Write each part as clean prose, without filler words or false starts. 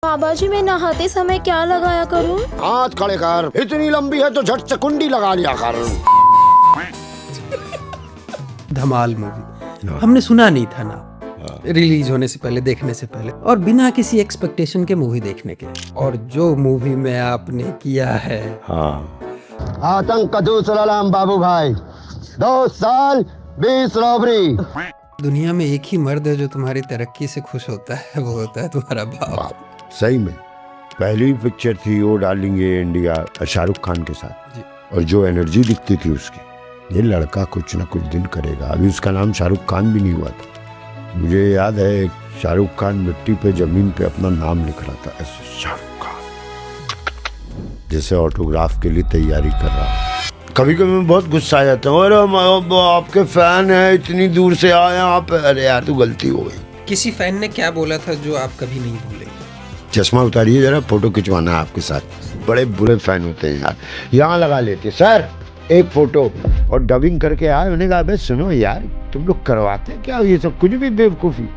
बाबा जी, मैं नहाते समय क्या लगाया करूं? हाथ खड़े कर, इतनी लंबी है तो झट से कुंडी लगा लिया कर। धमाल मूवी हमने सुना नहीं था ना रिलीज होने से पहले, देखने से पहले, और बिना किसी एक्सपेक्टेशन के मूवी देखने के, और जो मूवी में आपने किया है। आतंक का दूसरा नाम बाबू भाई, 2 साल 20 रॉबरी। दुनिया में एक ही मर्द है जो तुम्हारी तरक्की से खुश होता है, वो होता है तुम्हारा बाप। सही में पहली पिक्चर थी वो डालेंगे इंडिया शाहरुख खान के साथ जी। और जो एनर्जी दिखती थी उसकी, ये लड़का कुछ ना कुछ दिन करेगा। अभी उसका नाम शाहरुख खान भी नहीं हुआ था। मुझे याद है शाहरुख खान मिट्टी पे जमीन पे अपना नाम लिख रहा था ऐसे, शाहरुख खान, जैसे ऑटोग्राफ के लिए तैयारी कर रहा हूँ। कभी कभी मैं बहुत गुस्सा आ जाता हूँ, अरे आपके फैन है, इतनी दूर से आए यहाँ पे, अरे यार तू गलती हो गई। किसी फैन ने क्या बोला था जो आप कभी नहीं भूलेंगे? चश्मा उतारिए जरा, फोटो खिंचवाना है आपके साथ। बड़े बुरे फैन होते हैं यार, यहाँ लगा लेते सर एक फोटो और डबिंग करके आए। उन्हें कहा भाई सुनो यार, तुम लोग करवाते हैं क्या ये सब, कुछ भी बेवकूफ़ी।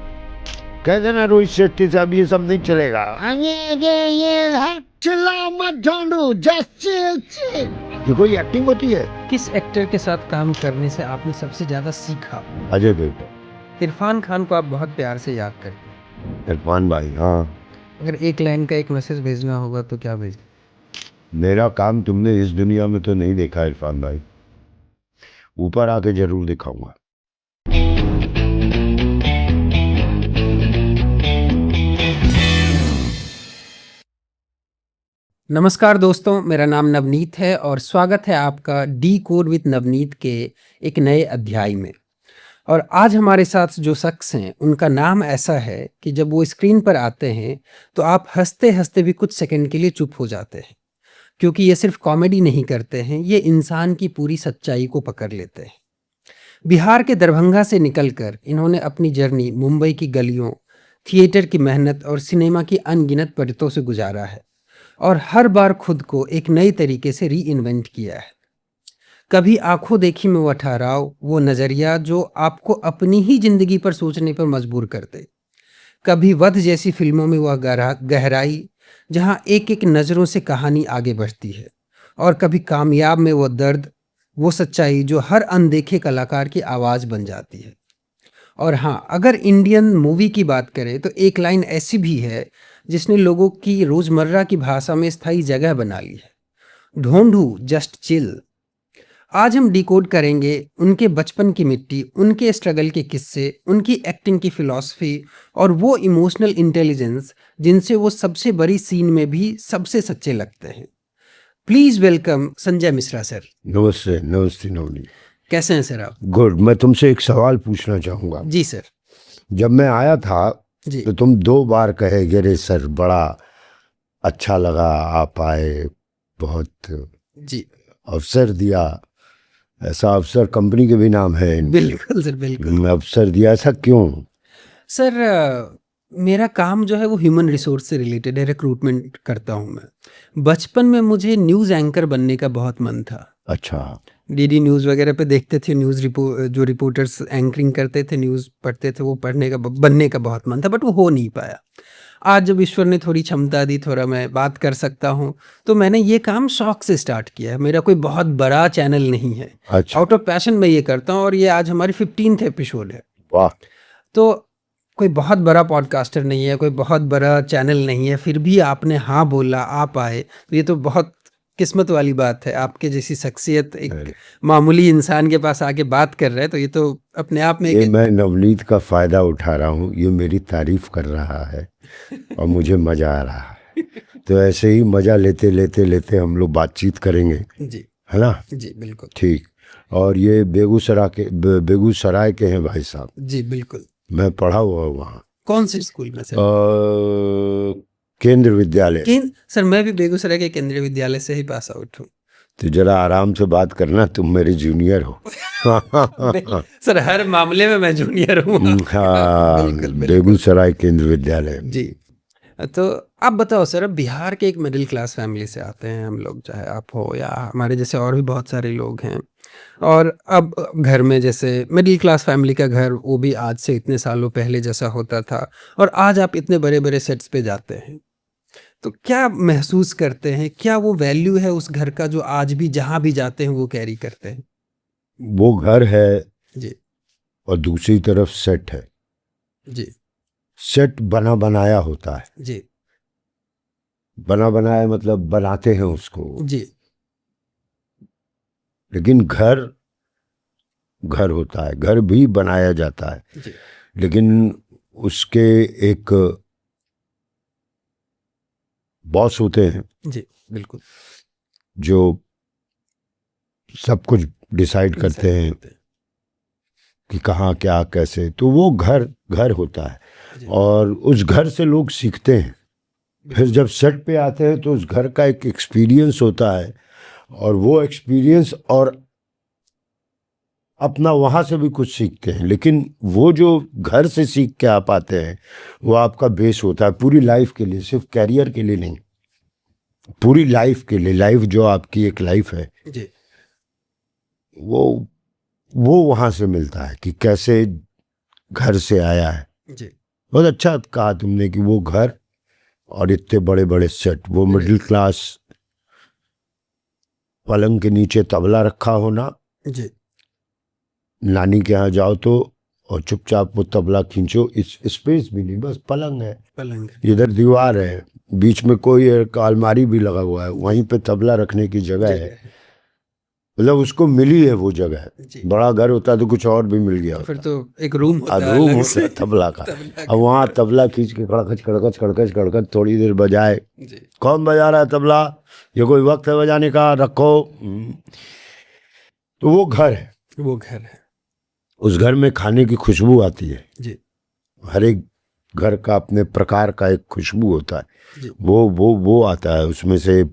कह देना रोहित शेट्टी साहब ये सब नहीं चलेगा, ये चिल्ला मत ढूंढो, ये कोई एक्टिंग होती है? किस एक्टर के साथ काम करने से आपने सबसे ज्यादा सीखा? अजय देवगन। इरफान खान को आप बहुत प्यार से याद करते हैं। इरफान भाई, हाँ। अगर एक लाइन का एक मैसेज भेजना होगा तो क्या भेज? मेरा काम तुमने इस दुनिया में तो नहीं देखा इरफान भाई, ऊपर आके जरूर दिखाऊंगा। नमस्कार दोस्तों, मेरा नाम नवनीत है और स्वागत है आपका डी कोड विद नवनीत के एक नए अध्याय में। और आज हमारे साथ जो शख्स हैं उनका नाम ऐसा है कि जब वो स्क्रीन पर आते हैं तो आप हंसते हंसते भी कुछ सेकंड के लिए चुप हो जाते हैं, क्योंकि ये सिर्फ कॉमेडी नहीं करते हैं, ये इंसान की पूरी सच्चाई को पकड़ लेते हैं। बिहार के दरभंगा से निकलकर इन्होंने अपनी जर्नी मुंबई की गलियों, थिएटर की मेहनत और सिनेमा की अनगिनत परितों से गुजारा है, और हर बार खुद को एक नई तरीके से री इन्वेंट किया है। कभी आंखों देखी में वो ठहराव, वो नज़रिया जो आपको अपनी ही जिंदगी पर सोचने पर मजबूर करते। कभी वध जैसी फिल्मों में वह गहराई जहां एक एक नज़रों से कहानी आगे बढ़ती है, और कभी कामयाब में वो दर्द, वो सच्चाई जो हर अनदेखे कलाकार की आवाज़ बन जाती है। और हाँ, अगर इंडियन मूवी की बात करें तो एक लाइन ऐसी भी है जिसने लोगों की रोज़मर्रा की भाषा में स्थायी जगह बना ली है, ढूंढू जस्ट चिल। आज हम डिकोड करेंगे उनके बचपन की मिट्टी, उनके स्ट्रगल के किस्से, उनकी एक्टिंग की फिलॉसफी और वो इमोशनल इंटेलिजेंस जिनसे वो सबसे बड़ी सीन में भी सबसे सच्चे लगते हैं। Please welcome Sanjay Mishra sir. नमस्ते। नमस्ते नवनी, कैसे हैं सर आप? गुड। मैं तुमसे एक सवाल पूछना चाहूँगा। जी सर। जब मैं आया था जी। तो तुम 2 बार कहे गिरे सर, बड़ा अच्छा लगा आप आए, बहुत जी अवसर दिया। ऐसा अवसर कंपनी के भी नाम है। बिल्कुल सर, बिल्कुल। अवसर दिया, ऐसा क्यों? सर मेरा काम जो है वो ह्यूमन रिसोर्स से रिलेटेड है, रिक्रूटमेंट करता हूँ मैं। बचपन में मुझे न्यूज़ एंकर बनने का बहुत मन था। अच्छा। डीडी न्यूज़ वगैरह पे देखते थे, जो रिपोर्टर्स एंकरिंग करते थे, न्यूज़ पढ़ते थे, वो बनने का बहुत मन था, बट वो हो नहीं पाया। आज जब ईश्वर ने थोड़ी क्षमता दी, थोड़ा मैं बात कर सकता हूँ, तो मैंने ये काम शौक से स्टार्ट किया है। मेरा कोई बहुत बड़ा चैनल नहीं है। अच्छा। आउट ऑफ पैशन मैं ये करता हूँ, और ये आज हमारी 15th एपिसोड है। वाह। तो कोई बहुत बड़ा पॉडकास्टर नहीं है, कोई बहुत बड़ा चैनल नहीं है, फिर भी आपने हाँ बोला, आप आए, तो ये तो बहुत किस्मत वाली बात है। आपके जैसी शख्सियत एक मामूली इंसान के पास आके बात कर रहे हैं, तो ये तो अपने आप में ये मैं नवनीत का फ़ायदा उठा रहा हूँ, ये मेरी तारीफ कर रहा है और मुझे मज़ा आ रहा है। तो ऐसे ही मज़ा लेते लेते लेते हम लोग बातचीत करेंगे। जी, है ना? जी बिल्कुल। ठीक। और ये बेगूसराय के हैं भाई साहब? जी बिल्कुल। मैं पढ़ा हुआ वहाँ। कौन से स्कूल में सर? केंद्र विद्यालय। सर मैं भी बेगूसराय के केंद्रीय विद्यालय से ही पास आउट हूँ। तो जरा आराम से बात करना, तुम मेरे जूनियर हो। सर हर मामले में मैं जूनियर हूँ। हाँ, बिल्कुल, बिल्कुल। बेगूसराय केंद्र विद्यालय। जी। तो आप बताओ सर, अब बिहार के एक मिडिल क्लास फैमिली से आते हैं हम लोग, चाहे आप हो या हमारे जैसे और भी बहुत सारे लोग हैं, और अब घर में जैसे मिडिल क्लास फैमिली का घर, वो भी आज से इतने सालों पहले जैसा होता था, और आज आप इतने बड़े बड़े सेट्स पे जाते हैं। तो क्या महसूस करते हैं, क्या वो वैल्यू है उस घर का जो आज भी जहाँ भी जाते हैं वो कैरी करते हैं? वो घर है जी और दूसरी तरफ सेट है। जी सेट बना बनाया होता है, जी बना बनाया मतलब बनाते हैं उसको, जी लेकिन घर घर होता है, घर भी बनाया जाता है, जी लेकिन उसके एक बॉस होते हैं जी बिल्कुल जो सब कुछ डिसाइड करते हैं कि कहाँ क्या कैसे। तो वो घर घर होता है और उस घर से लोग सीखते हैं। फिर जब सेट पे आते हैं तो उस घर का एक एक्सपीरियंस होता है और वो एक्सपीरियंस और अपना वहाँ से भी कुछ सीखते हैं, लेकिन वो जो घर से सीख के आप आते हैं वो आपका बेस होता है पूरी लाइफ के लिए, सिर्फ कैरियर के लिए नहीं, पूरी लाइफ के लिए। लाइफ जो आपकी एक लाइफ है जी वो वहाँ से मिलता है कि कैसे घर से आया है। जी बहुत अच्छा कहा तुमने कि वो घर और इतने बड़े बड़े सेट, वो मिडिल क्लास पलंग के नीचे तबला रखा होना, जी नानी के यहाँ जाओ तो और चुपचाप वो तबला खींचो, इस स्पेस भी नहीं, बस पलंग है, पलंग इधर दीवार है, बीच में कोई एक अलमारी भी लगा हुआ है, वहीं पे तबला रखने की जगह है। मतलब उसको मिली है वो जगह। जी बड़ा घर होता तो कुछ और भी मिल गया फिर होता। तो एक रूम होता है रूम अलग होता से है तबला का। तबला अब वहाँ तबला खींच के कड़कच कड़कच कड़कच कड़कच थोड़ी देर बजाए, जी कौन बजा रहा है तबला, ये कोई वक्त है बजाने का, रखो। तो वो घर है, वो घर है। उस घर में खाने की खुशबू आती है। जी हर एक घर का अपने प्रकार का एक खुशबू होता है, जी वो आता है, उसमें से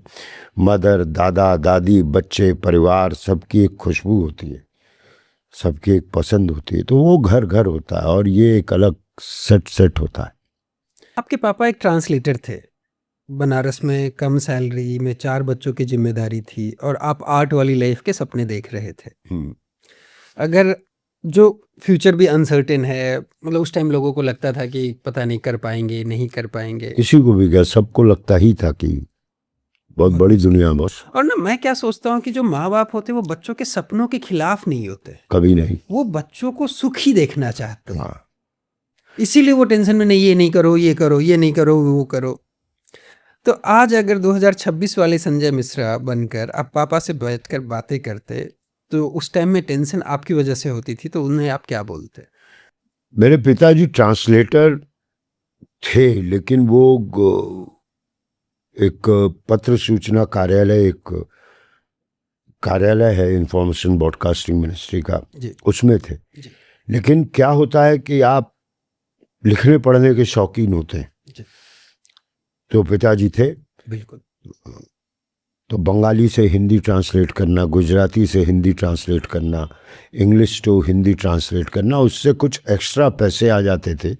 मदर, दादा, दादी, बच्चे, परिवार, सबकी एक खुशबू होती है, सबकी एक पसंद होती है। तो वो घर घर होता है और ये एक अलग सेट होता है। आपके पापा एक ट्रांसलेटर थे, बनारस में कम सैलरी में 4 बच्चों की जिम्मेदारी थी और आप आर्ट वाली लाइफ के सपने देख रहे थे। अगर जो फ्यूचर भी अनसर्टेन है, मतलब उस टाइम लोगों को लगता था कि पता नहीं कर पाएंगे नहीं कर पाएंगे, किसी को भी क्या, सबको लगता ही था कि बहुत बड़ी दुनिया है बॉस। और ना मैं क्या सोचता हूँ कि जो माँ बाप होते वो बच्चों के सपनों के खिलाफ नहीं होते, कभी नहीं। वो बच्चों को सुखी देखना चाहते हैं। हाँ, इसीलिए वो टेंशन में नहीं, ये नहीं करो, ये करो, ये नहीं करो, वो करो। तो आज अगर 2026 वाले संजय मिश्रा बनकर आप पापा से बैठकर बातें करते, तो उस टाइम में टेंशन आपकी वजह से होती थी, तो उन्हें आप क्या बोलते? मेरे पिताजी ट्रांसलेटर थे, लेकिन वो एक पत्र सूचना कार्यालय, एक कार्यालय है इंफॉर्मेशन ब्रॉडकास्टिंग मिनिस्ट्री का, जी उसमें थे। जी लेकिन क्या होता है कि आप लिखने पढ़ने के शौकीन होते हैं, जी तो पिताजी थे। बिल्कुल। तो बंगाली से हिंदी ट्रांसलेट करना, गुजराती से हिंदी ट्रांसलेट करना, इंग्लिश टू हिंदी ट्रांसलेट करना, उससे कुछ एक्स्ट्रा पैसे आ जाते थे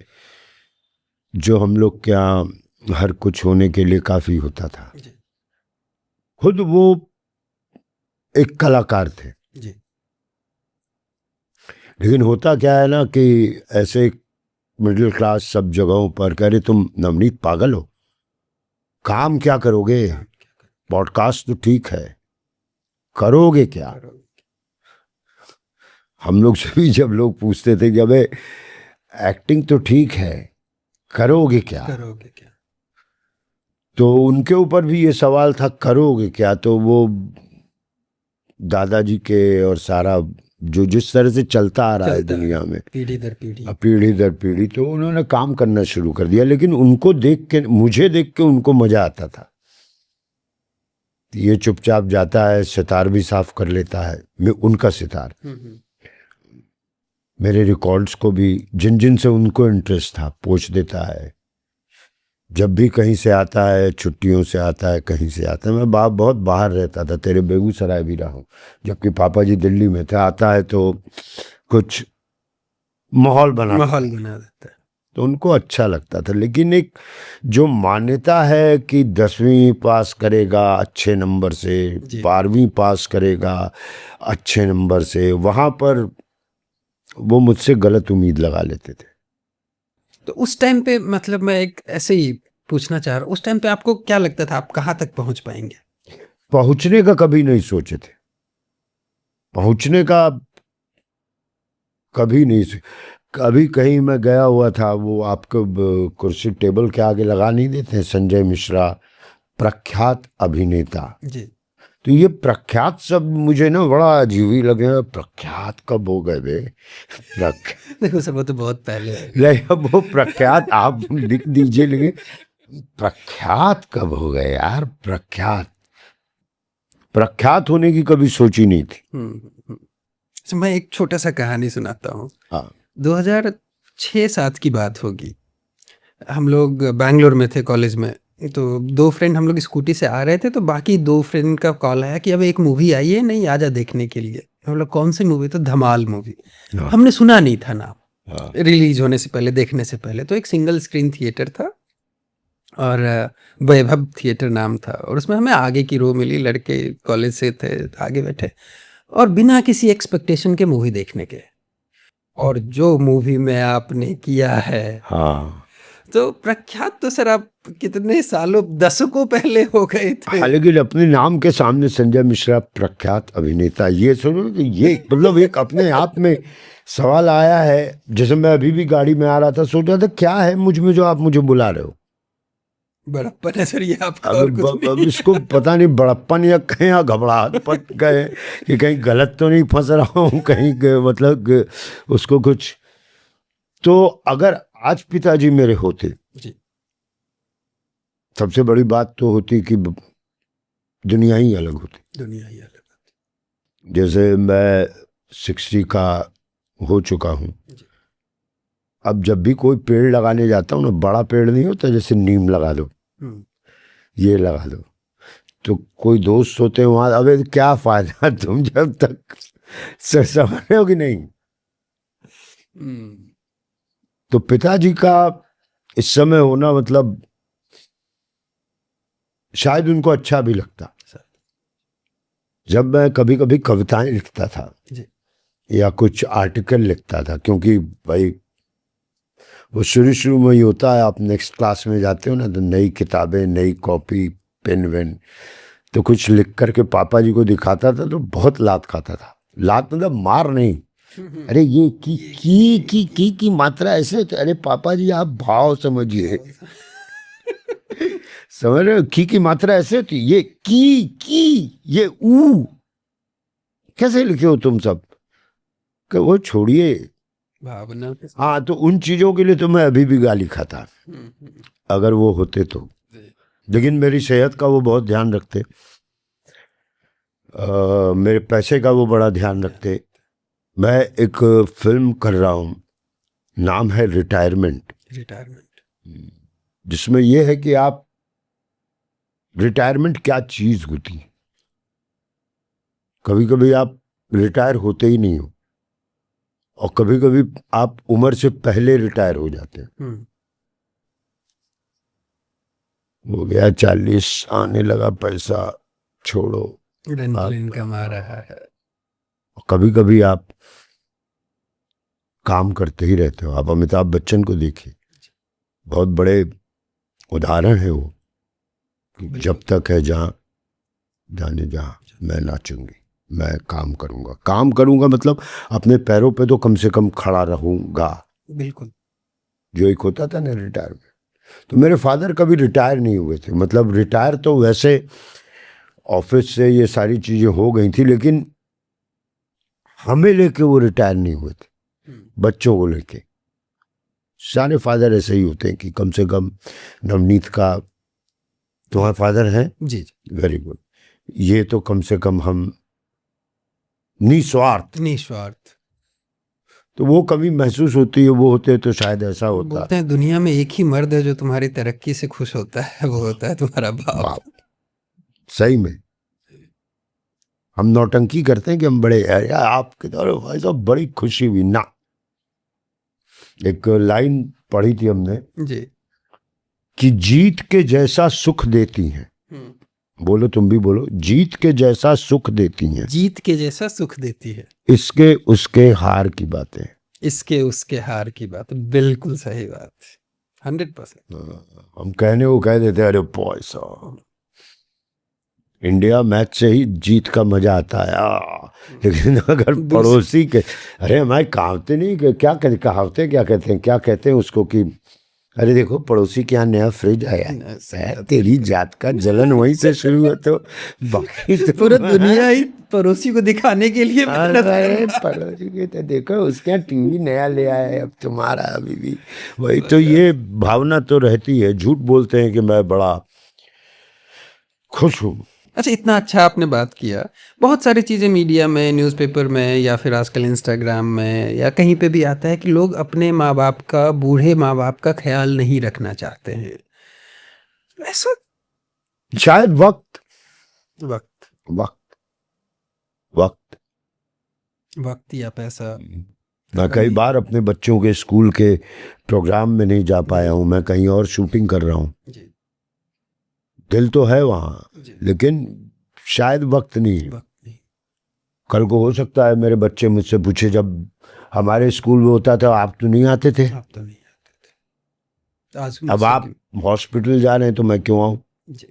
जो हम लोग क्या हर कुछ होने के लिए काफ़ी होता था। जी खुद वो एक कलाकार थे, जी लेकिन होता क्या है ना कि ऐसे मिडिल क्लास सब जगहों पर कह रहे तुम नवनीत पागल हो, काम क्या करोगे, पॉडकास्ट तो ठीक है, करोगे क्या। हम लोग से भी जब लोग पूछते थे कि अबे एक्टिंग तो ठीक है, करोगे क्या, करोगे क्या। तो उनके ऊपर भी ये सवाल था करोगे क्या। तो वो दादाजी के और सारा जो जिस तरह से चलता आ रहा है दुनिया में पीढ़ी दर पीढ़ी, पीढ़ी दर पीढ़ी, तो उन्होंने काम करना शुरू कर दिया। लेकिन उनको देख के, मुझे देख के उनको मजा आता था। ये चुपचाप जाता है, सितार भी साफ कर लेता है, मैं उनका सितार, मेरे रिकॉर्ड्स को भी जिन जिन से उनको इंटरेस्ट था पोंछ देता है। जब भी कहीं से आता है, छुट्टियों से आता है, कहीं से आता है, मैं बहुत बाहर रहता था, तेरे बेगूसराय भी रहा हूँ, जबकि पापा जी दिल्ली में थे। आता है तो कुछ माहौल बना देता है, तो उनको अच्छा लगता था। लेकिन एक जो मान्यता है कि 10वीं पास करेगा अच्छे नंबर से, 12वीं पास करेगा अच्छे नंबर से, वहाँ पर वो मुझसे गलत उम्मीद लगा लेते थे। तो उस टाइम पे मतलब मैं एक ऐसे ही पूछना चाह रहा हूँ, उस टाइम पे आपको क्या लगता था आप कहाँ तक पहुंच पाएंगे? पहुंचने का कभी नहीं सोचे थे, पहुंचने का कभी नहीं कभी कहीं मैं गया हुआ था, वो आपको कुर्सी टेबल के आगे लगा नहीं देते हैं, संजय मिश्रा प्रख्यात अभिनेता। जी। तो ये प्रख्यात शब्द मुझे ना बड़ा अजीब ही लगे, प्रख्यात कब हो गए बे? देखो सर, वो तो बहुत पहले है। नहीं, वो प्रख्यात आप लिख दीजिए, लेकिन प्रख्यात कब हो गए यार? प्रख्यात होने की कभी सोची नहीं थी। तो मैं एक छोटा सा कहानी सुनाता हूँ। हाँ 2006-07 की बात होगी। हम लोग बैंगलोर में थे कॉलेज में, तो 2 फ्रेंड हम लोग स्कूटी से आ रहे थे, तो बाकी 2 फ्रेंड का कॉल आया कि अब एक मूवी आई है, नहीं आजा देखने के लिए। हम लोग कौन सी मूवी? तो धमाल मूवी। हाँ। हमने सुना नहीं था नाम, हाँ। रिलीज होने से पहले, देखने से पहले। तो एक सिंगल स्क्रीन थिएटर था और वैभव थिएटर नाम था, और उसमें हमें आगे की रो मिली, लड़के कॉलेज से थे, आगे बैठे, और बिना किसी एक्सपेक्टेशन के मूवी देखने के। और जो मूवी में आपने किया है, हाँ तो प्रख्यात तो सर आप कितने सालों, दशकों पहले हो गए थे। हाँ, लेकिन अपने नाम के सामने संजय मिश्रा प्रख्यात अभिनेता, ये सुनो कि ये मतलब एक अपने आप में सवाल आया है। जैसे मैं अभी भी गाड़ी में आ रहा था, सोच रहा था क्या है मुझ में जो आप मुझे बुला रहे हो? बड़प्पन है सर ये आपका, और कुछ अब इसको पता नहीं बड़प्पन या कहीं घबराहट पट गए कि कहीं गलत तो नहीं फंस रहा हूँ कहीं मतलब उसको कुछ। तो अगर आज पिताजी मेरे होते जी, सबसे बड़ी बात तो होती कि दुनिया ही अलग होती। दुनिया ही अलग होती। जैसे मैं 60 का हो चुका हूँ, अब जब भी कोई पेड़ लगाने जाता हूँ ना, बड़ा पेड़ नहीं होता, जैसे नीम लगा दो, ये लगा दो, तो कोई दोस्त होते हैं वहां, अबे क्या फायदा तुम जब तक समझ रहे हो कि नहीं। तो पिताजी का इस समय होना मतलब शायद उनको अच्छा भी लगता। जब मैं कभी कभी कविताएं लिखता था जी, या कुछ आर्टिकल लिखता था, क्योंकि भाई वो शुरू में ही होता है, आप नेक्स्ट क्लास में जाते हो ना, तो नई किताबें, नई कॉपी, पेन वेन, तो कुछ लिख करके पापा जी को दिखाता था, तो बहुत लात खाता था। लात मतलब मार नहीं, अरे ये की मात्रा ऐसे, तो अरे पापा जी आप भाव समझिए, समझ रहे हो? की मात्रा ऐसे होती, ये की ये ऊ कैसे लिखे हो तुम सब? कि वो छोड़िए भावना। हाँ, तो उन चीजों के लिए तो मैं अभी भी गाली खाता अगर वो होते तो। लेकिन मेरी सेहत का वो बहुत ध्यान रखते, मेरे पैसे का वो बड़ा ध्यान रखते। मैं एक फिल्म कर रहा हूँ, नाम है रिटायरमेंट, जिसमें यह है कि आप रिटायरमेंट क्या चीज होती है। कभी कभी आप रिटायर होते ही नहीं हो, और कभी कभी आप उम्र से पहले रिटायर हो जाते हैं। हो गया 40, आने लगा पैसा, छोड़ो, कमा रहा है। कभी कभी आप काम करते ही रहते हो। आप अमिताभ बच्चन को देखिए, बहुत बड़े उदाहरण है वो, जब तक है जहाँ जाने जहाँ मैं नाचूंगी, मैं काम करूंगा मतलब अपने पैरों पे तो कम से कम खड़ा रहूंगा। बिल्कुल, जो एक होता था ना रिटायरमेंट। तो मेरे फादर कभी रिटायर नहीं हुए थे, मतलब रिटायर तो वैसे ऑफिस से ये सारी चीजें हो गई थी, लेकिन हमें लेके वो रिटायर नहीं हुए थे, बच्चों को लेके। सारे फादर ऐसे ही होते हैं कि कम से कम नवनीत का, तुम्हारे फादर हैं? जी, वेरी गुड। ये तो कम से कम हम निस्वार्थ, तो वो कभी महसूस होती है, वो होते तो शायद ऐसा होता। बोलते हैं दुनिया में एक ही मर्द है जो तुम्हारी तरक्की से खुश होता है, वो होता है तुम्हारा बाप। सही में हम नौटंकी करते हैं कि हम बड़े, यार आपके दौर भाई साहब बड़ी खुशी हुई ना। एक लाइन पढ़ी थी हमने जी, कि जीत के जैसा सुख देती हैं, बोलो तुम भी बोलो, जीत के जैसा सुख देती हैं, जीत के जैसा सुख देती है, इसके उसके हार की बातें, इसके उसके हार की बात। बिल्कुल सही बात। 100%। हम कहने को कह देते अरे पैसा इंडिया मैच से ही जीत का मजा आता है लेकिन अगर पड़ोसी के अरे हमारे कहावते नहीं क्या कहते कहावते क्या कहते हैं उसको कि अरे देखो पड़ोसी के यहाँ नया फ्रिज आया है तेरी जात का जलन वहीं से शुरू है तो बाकी तो पूरा दुनिया ही पड़ोसी को दिखाने के लिए अरे पड़ोसी के तो देखो उसके यहाँ टीवी नया ले आया है अब तुम्हारा अभी भी वही तो ये भावना तो रहती है। झूठ बोलते हैं कि मैं बड़ा खुश हूँ। अच्छा, इतना अच्छा आपने बात किया। बहुत सारी चीज़ें मीडिया में, न्यूज़पेपर में या फिर आजकल इंस्टाग्राम में या कहीं पे भी आता है कि लोग अपने माँ बाप का, बूढ़े माँ बाप का ख्याल नहीं रखना चाहते हैं। ऐसा शायद वक्त वक्त वक्त वक्त वक्त या पैसा। मैं कई बार अपने बच्चों के स्कूल के प्रोग्राम में नहीं जा पाया हूँ, मैं कहीं और शूटिंग कर रहा हूँ। जी, दिल तो है वहाँ लेकिन शायद वक्त नहीं। वक्त नहीं। कल को हो सकता है मेरे बच्चे मुझसे पूछे जब हमारे स्कूल में होता था आप तो नहीं आते थे, आप तो नहीं आते थे, आज अब आप हॉस्पिटल जा रहे हैं तो मैं क्यों आऊँ। जी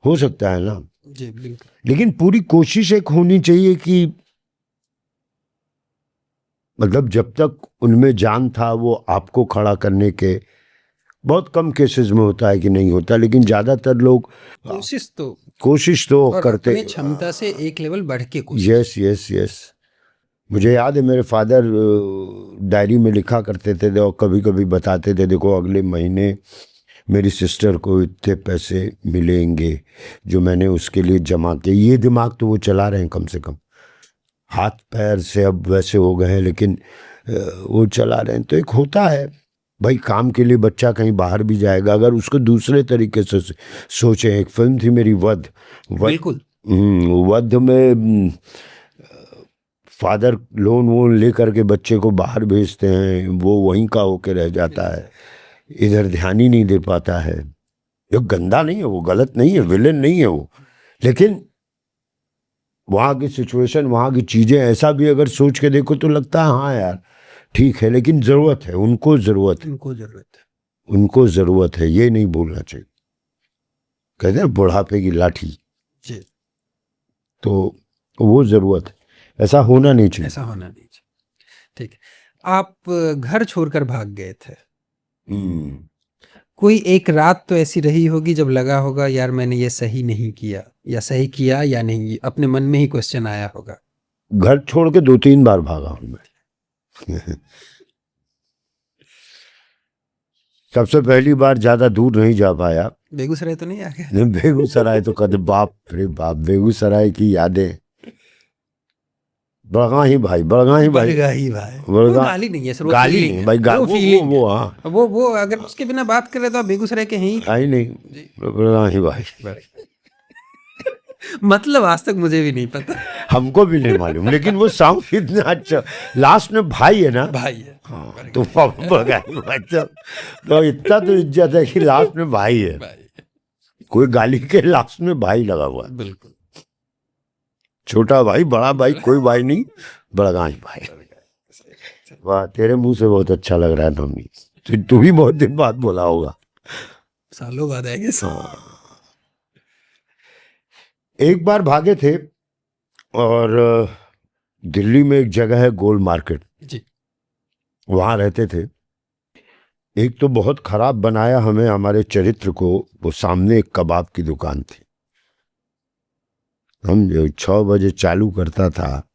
हो सकता है ना। जी बिल्कुल। लेकिन पूरी कोशिश एक होनी चाहिए कि मतलब जब तक उनमें जान था वो आपको खड़ा करने के, बहुत कम केसेस में होता है कि नहीं होता लेकिन ज़्यादातर लोग कोशिश तो और करते, अपने क्षमता से एक लेवल बढ़ के कोशिश। Yes yes yes. मुझे याद है मेरे फादर डायरी में लिखा करते थे और कभी कभी बताते थे देखो अगले महीने मेरी सिस्टर को इतने पैसे मिलेंगे जो मैंने उसके लिए जमा किए। ये दिमाग तो वो चला रहे हैं, कम से कम हाथ पैर से अब वैसे हो गए हैं लेकिन वो चला रहे हैं। तो एक होता है भाई काम के लिए बच्चा कहीं बाहर भी जाएगा अगर उसको दूसरे तरीके से सोचे। एक फिल्म थी मेरी वध में फादर लोन वोन लेकर के बच्चे को बाहर भेजते हैं, वो वहीं का होके रह जाता है, इधर ध्यान ही नहीं दे पाता है। ये गंदा नहीं है, वो गलत नहीं है, विलेन नहीं है वो, लेकिन वहाँ की सिचुएशन, वहाँ की चीज़ें ऐसा भी अगर सोच के देखो तो लगता है हाँ यार ठीक है, लेकिन ज़रूरत है, उनको ज़रूरत है, ये नहीं भूलना चाहिए। कहते हैं बुढ़ापे की लाठी जी, तो वो ज़रूरत है, ऐसा होना नहीं चाहिए। ठीक है। आप घर छोड़कर भाग गए थे, कोई एक रात तो ऐसी रही होगी जब लगा होगा यार मैंने ये सही नहीं किया, या सही किया या नहीं, अपने मन में ही क्वेश्चन आया होगा। घर छोड़ के 2-3 बार भागा हूँ मैं। सबसे पहली बार ज्यादा दूर नहीं जा पाया, बेगूसराय तो नहीं आ गया? नहीं, बेगूसराय तो कद बाप रे बाप, बेगूसराय की यादें। बड़गाही भाई गाली नहीं है, गाली नहीं भाई, वो हाँ वो अगर उसके बिना बात कर रहे तो आप बेगूसराय के हैं ही नहीं, बड़गाही भाई। मतलब आज तक मुझे भी नहीं पता, हमको भी नहीं मालूम, लेकिन वो साउंड कितना अच्छा, लास्ट में भाई है ना, भाई है हाँ, तो इतना तो इज्जत है कि लास्ट में भाई है, कोई गाली के लास्ट में भाई लगा हुआ है। बिल्कुल, छोटा भाई बड़ा भाई कोई भाई नहीं, बड़गाही भाई। वाह, तेरे मुंह से बहुत अच्छा लग रहा है नवनीत, तू भी बहुत दिन बाद बोला होगा, सालों बाद आएंगे। एक बार भागे थे और दिल्ली में एक जगह है गोल मार्केट जी, वहाँ रहते थे। एक तो बहुत खराब बनाया हमें, हमारे चरित्र को, वो सामने एक कबाब की दुकान थी, हम जो 6 बजे चालू करता था,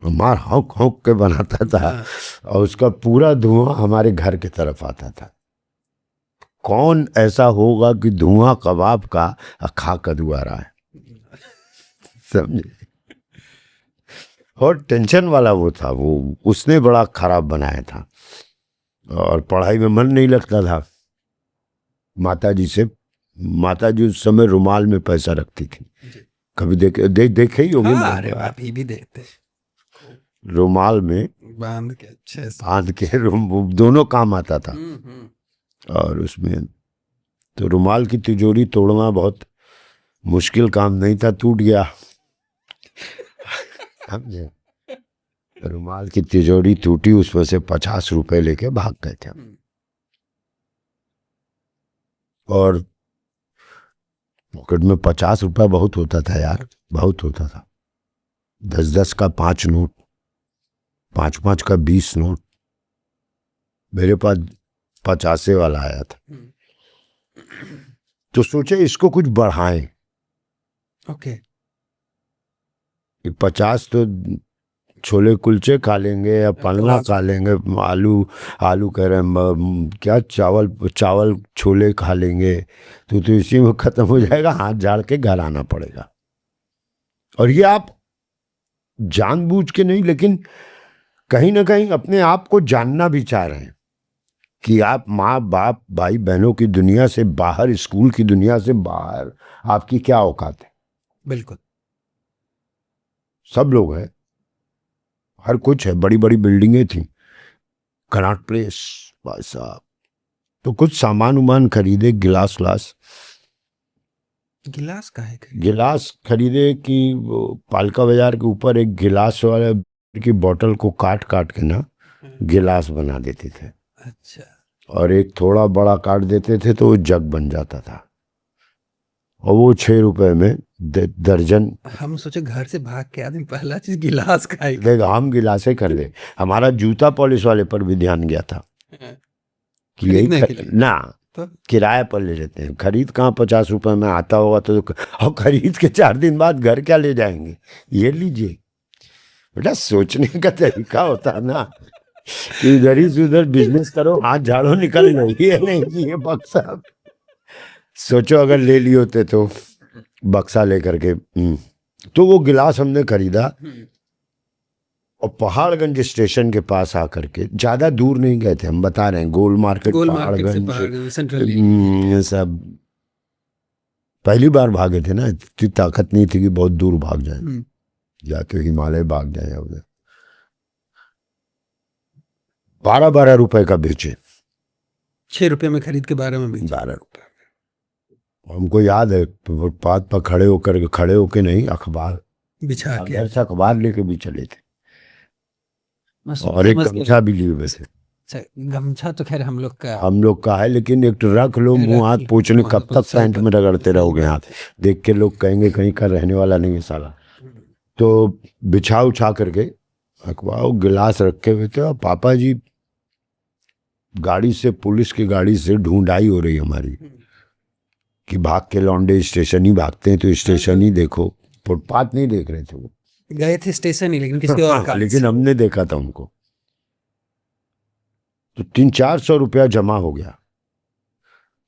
मार हौक हौक के बनाता था और उसका पूरा धुआं हमारे घर की तरफ आता था। कौन ऐसा होगा कि धुआं कबाब का खा कदू आ रहा है, समझे। और टेंशन वाला वो था, वो उसने बड़ा खराब बनाया था और पढ़ाई में मन नहीं लगता था। माताजी उस समय रुमाल में पैसा रखती थी, कभी देखे ही होंगे। अरे अभी भी देखते, रुमाल में बांध के अच्छे से, बांध के दोनों काम आता था। और उसमें तो रुमाल की तिजोरी तोड़ना बहुत मुश्किल काम नहीं था, टूट गया, समझे। रुमाल की तिजोरी टूटी, उसमें से 50 रुपए लेके भाग गए थे। और पॉकेट में 50 रुपया बहुत होता था यार, बहुत होता था। 10-10 का 5 नोट, 5-5 का 20 नोट। मेरे पास 50 वाला आया था, तो सोचे इसको कुछ बढ़ाएं। ओके। 50 तो छोले कुलचे खा लेंगे या पन्ना खा लेंगे, आलू कह रहे हैं क्या, चावल छोले खा लेंगे, तो इसी में खत्म हो जाएगा। हाथ झाड़ के घर आना पड़ेगा। और ये आप जानबूझ के नहीं, लेकिन कहीं ना कहीं अपने आप को जानना भी चाह रहे हैं कि आप माँ बाप भाई बहनों की दुनिया से बाहर, स्कूल की दुनिया से बाहर आपकी क्या औकात है। बिल्कुल। सब लोग हैं, हर कुछ है, बड़ी बड़ी बिल्डिंगें थी, कनॉट प्लेस भाई साहब। तो कुछ सामान उमान खरीदे, गिलास का है गिलास खरीदे कि वो पालका बाजार के ऊपर एक गिलास वाले की बोतल को काट काट के ना गिलास बना देते थे। अच्छा। और एक थोड़ा बड़ा काट देते थे तो वो जग बन जाता था, और वो 6 रुपए में दर्जन। हम सोचे घर से भाग के आदमी पहला चीज गिलास खाएगा। देख, हम गिलासे खरीदे। हमारा जूता पॉलिश वाले पर भी ध्यान गया था कि यही ना, तो किराए पर ले लेते हैं। खरीद कहाँ 50 रुपए में आता होगा, तो और खरीद के 4 दिन बाद घर क्या ले जाएंगे। ये लीजिए बेटा, सोचने का तरीका होता है ना कि इधर ही से उधर बिजनेस करो, हाथ झाड़ो, निकल गई। ये नहीं कि ये बक्सा, सोचो अगर ले लिए होते तो बक्सा लेकर के। तो वो गिलास हमने खरीदा, और पहाड़गंज स्टेशन के पास आकर के, ज्यादा दूर नहीं गए थे, हम बता रहे हैं, गोल मार्केट पहाड़गंज सब पहली बार भागे थे ना, इतनी ताकत नहीं थी कि बहुत दूर भाग जाए, या तो हिमालय भाग जाए। उधर 12-12 रुपए का बेचे, 6 रुपए में खरीद के 12 में बेचे। 12 रुपए। हमको याद है फुटपाथ पर खड़े होके नहीं, अखबार बिछा के, घर से अखबार लेके भी चले थे, और एक गमछा भी लिए हुए थे। गमछा तो खैर हम लोग का है, लेकिन एक रख लो, मुंह हाथ पोंछने, कब तक पैंट में रगड़ते रहोगे हाथ, देख के लोग कहेंगे कहीं का रहने वाला नहीं है साला। तो बिछा उछा करके अखबार, गिलास रखे हुए थे, और पापा जी गाड़ी से, पुलिस की गाड़ी से ढूंढाई हो रही हमारी कि भाग के लौंडे स्टेशन ही भागते हैं, तो स्टेशन ही देखो, फुटपाथ नहीं देख रहे थे। वो गए थे स्टेशन ही, लेकिन किसी और का, लेकिन हमने देखा था उनको। तो 300-400 रुपया जमा हो गया,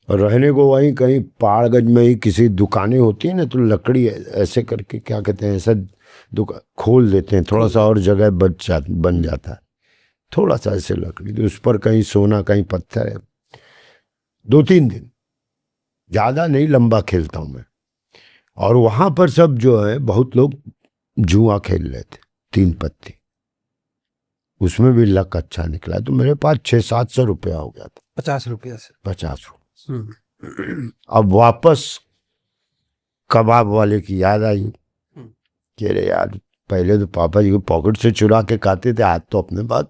और रहने को वहीं कहीं पहाड़गंज में ही किसी दुकानें होती है ना, तो लकड़ी ऐसे करके, क्या कहते हैं, ऐसा दुकान खोल देते हैं, थोड़ा सा और जगह बन जाता है, थोड़ा सा ऐसे लकड़ी, तो उस पर कहीं सोना कहीं पत्थर है। 2-3 दिन, ज़्यादा नहीं, लंबा खेलता हूँ मैं। और वहाँ पर सब जो है, बहुत लोग जुआ खेल रहे थे, 3 पत्ती, उसमें भी लक अच्छा निकला। तो मेरे पास 600-700 रुपया हो गया था, 50 रुपया से 50 रुपये। अब वापस कबाब वाले की याद आई कि अरे यार, पहले तो पापा जी को पॉकेट से चुरा के खाते थे, आज तो अपने पास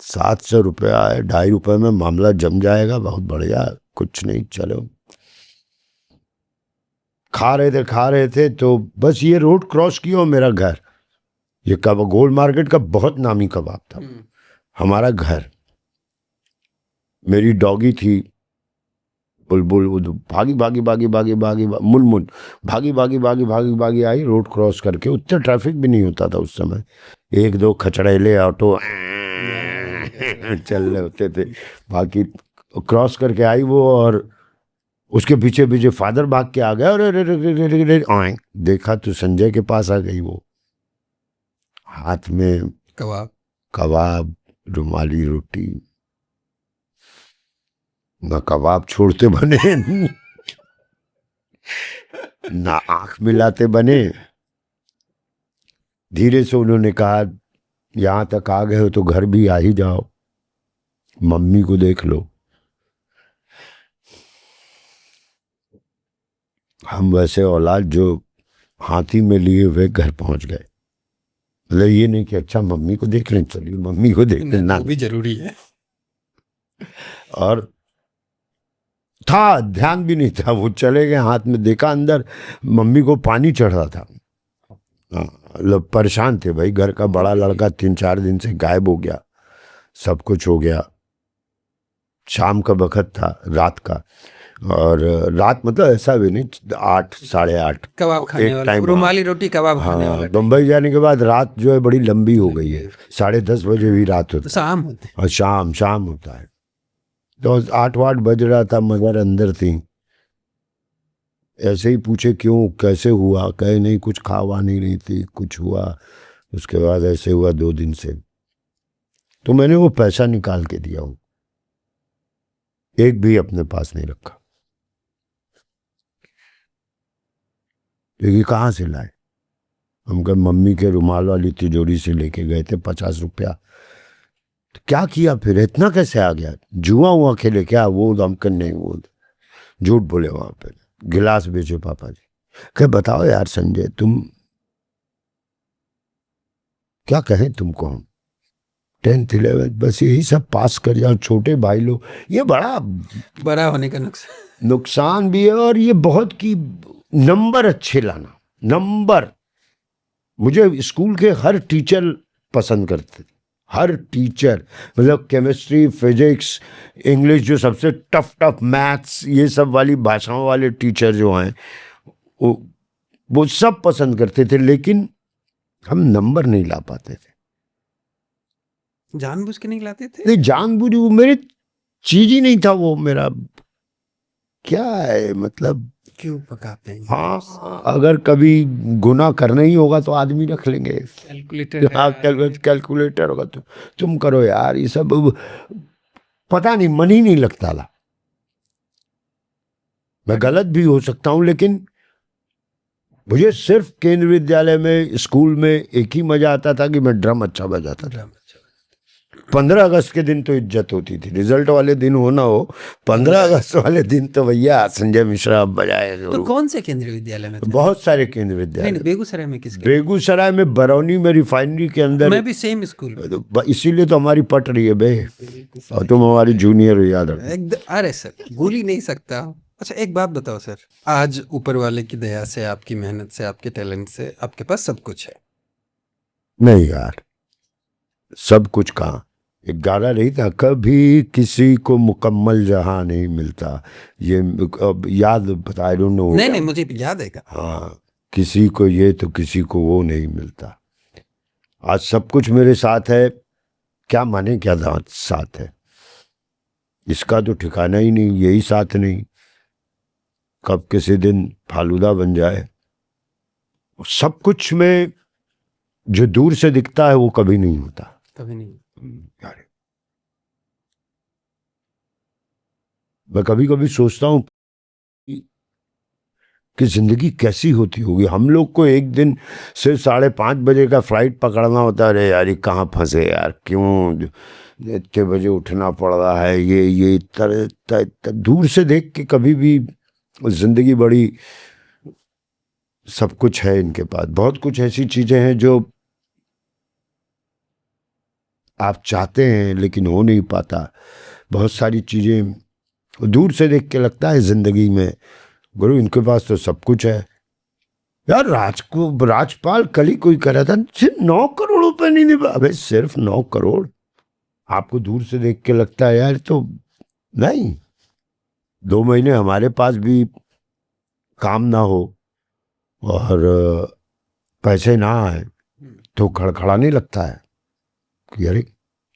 700 रुपया है, 2.5 रुपये में मामला जम जाएगा, बहुत बढ़िया, कुछ नहीं, चलो। खा रहे थे तो बस ये रोड क्रॉस किया, मेरा घर, ये गोल मार्केट का बहुत नामी कबाब था, हमारा घर। मेरी डॉगी थी बुलबुल, वो भागी मुनमुन भागी आई, रोड क्रॉस करके। उतना ट्रैफिक भी नहीं होता था उस समय, 1-2 खचड़ेले ऑटो चल रहे होते थे, बाकी क्रॉस करके आई वो, और उसके पीछे पीछे फादर भाग के आ गया, और देखा तो संजय के पास आ गई वो, हाथ में कबाब, रुमाली रोटी, ना कबाब छोड़ते बने ना आंख मिलाते बने। धीरे से उन्होंने कहा, यहां तक आ गए हो तो घर भी आ ही जाओ, मम्मी को देख लो। हम वैसे औलाद जो हाथी में लिए हुए घर पहुंच गए, मतलब ये नहीं कि अच्छा मम्मी को देख लें, चलिए मम्मी को देख लें, ना, भी जरूरी है। और था, ध्यान भी नहीं था। वो चले गए, हाथ में देखा अंदर मम्मी को पानी चढ़ रहा था। मतलब परेशान थे भाई, घर का बड़ा लड़का 3-4 दिन से गायब हो गया, सब कुछ हो गया। शाम का वक्त था, रात का, और रात मतलब ऐसा भी नहीं, 8 साढ़े 8 कबाब खाने एक वाला, टाइम। रुमाली रोटी कबाब खाने हाँ, वाला। बम्बई जाने के बाद रात जो है बड़ी लंबी हो गई है, 10:30 बजे भी रात तो होती है शाम होते और शाम होता है। तो 8-8 बज रहा था, मगर अंदर थी। ऐसे ही पूछे क्यों, कैसे हुआ, कहे नहीं कुछ खावा नहीं रही थी, कुछ हुआ। उसके बाद ऐसे हुआ 2 दिन से। तो मैंने वो पैसा निकाल के दिया हूँ, एक भी अपने पास नहीं रखा, क्योंकि कहाँ से लाए हम? कल मम्मी के रुमाल वाली तिजोरी से लेके गए थे 50 रुपया। तो क्या किया फिर, इतना कैसे आ गया? जुआ हुआ खेले क्या? वो हमकन नहीं, वो झूठ बोले। वहां पे गिलास बेचे पापा जी। क्या बताओ यार संजय, तुम क्या कहें तुमको हम? 10th 11th बस यही सब पास कर जाओ, छोटे भाई लोग, ये बड़ा बड़ा होने का नुकसान। नुकसान भी है। और ये बहुत की नंबर अच्छे लाना, नंबर। मुझे स्कूल के हर टीचर पसंद करते थे, हर टीचर। मतलब केमिस्ट्री, फिजिक्स, इंग्लिश, जो सबसे टफ मैथ्स, ये सब वाली भाषाओं वाले टीचर जो हैं, वो सब पसंद करते थे। लेकिन हम नंबर नहीं ला पाते थे। जानबूझ के नहीं लाते थे? नहीं, जानबूझ, वो मेरे चीज ही नहीं था, वो मेरा क्या है मतलब। क्यों पकाते हैं? हाँ, अगर कभी गुना करना ही होगा तो आदमी रख लेंगे, कैलकुलेटर। हाँ, कैलकुलेटर होगा तो तुम करो यार। ये सब पता नहीं, मन ही नहीं लगता ला। मैं गलत भी हो सकता हूँ, लेकिन मुझे सिर्फ केंद्रीय विद्यालय में, स्कूल में एक ही मजा आता था कि मैं ड्रम अच्छा बजाता था। 15 अगस्त के दिन तो इज्जत होती थी, रिजल्ट वाले दिन हो ना हो, 15 अगस्त वाले दिन तो भैया संजय मिश्रा अब बजाए। तो कौन से केंद्रीय विद्यालय में थे? बहुत सारे केंद्रीय विद्यालय। नहीं, बेगूसराय में किसके? बेगूसराय में बरौनी में रिफाइनरी के अंदर। मैं भी सेम स्कूल में। इसीलिए तो हमारी पट रही है बे, और तुम हमारी जूनियर हो, याद रखो। एकदम। अरे सर, भूल ही नहीं सकता। अच्छा, एक बात बताओ सर, आज ऊपर वाले की दया से, आपकी मेहनत से, आपके टैलेंट से आपके पास सब कुछ है। नहीं यार, सब कुछ कहाँ। एक गाना नहीं था, कभी किसी को मुकम्मल जहां नहीं मिलता, ये अब याद बता, आई डोंट नो। नहीं, मुझे याद है। हाँ, किसी को ये तो किसी को वो नहीं मिलता। आज सब कुछ मेरे साथ है, क्या माने क्या साथ है, इसका तो ठिकाना ही नहीं, यही साथ नहीं। कब किसी दिन फालूदा बन जाए। सब कुछ में जो दूर से दिखता है वो कभी नहीं होता, कभी नहीं। मैं कभी कभी सोचता हूँ कि जिंदगी कैसी होती होगी। हम लोग को एक दिन सिर्फ 5:30 बजे का फ्लाइट पकड़ना होता है। अरे यार, ये कहाँ फंसे यार, क्यों इतने बजे उठना पड़ रहा है। ये तरह दूर से देख के कभी भी जिंदगी बड़ी, सब कुछ है इनके पास, बहुत कुछ ऐसी चीजें हैं जो आप चाहते हैं लेकिन हो नहीं पाता। बहुत सारी चीजें दूर से देख के लगता है जिंदगी में, गुरु इनके पास तो सब कुछ है यार। राजपाल कल ही कोई कह रहा था, सिर्फ 9 करोड़ रुपए नहीं दे। अबे सिर्फ 9 करोड़ आपको दूर से देख के लगता है यार, तो नहीं। 2 महीने हमारे पास भी काम ना हो और पैसे ना आए तो खड़खड़ाने लगता है कि अरे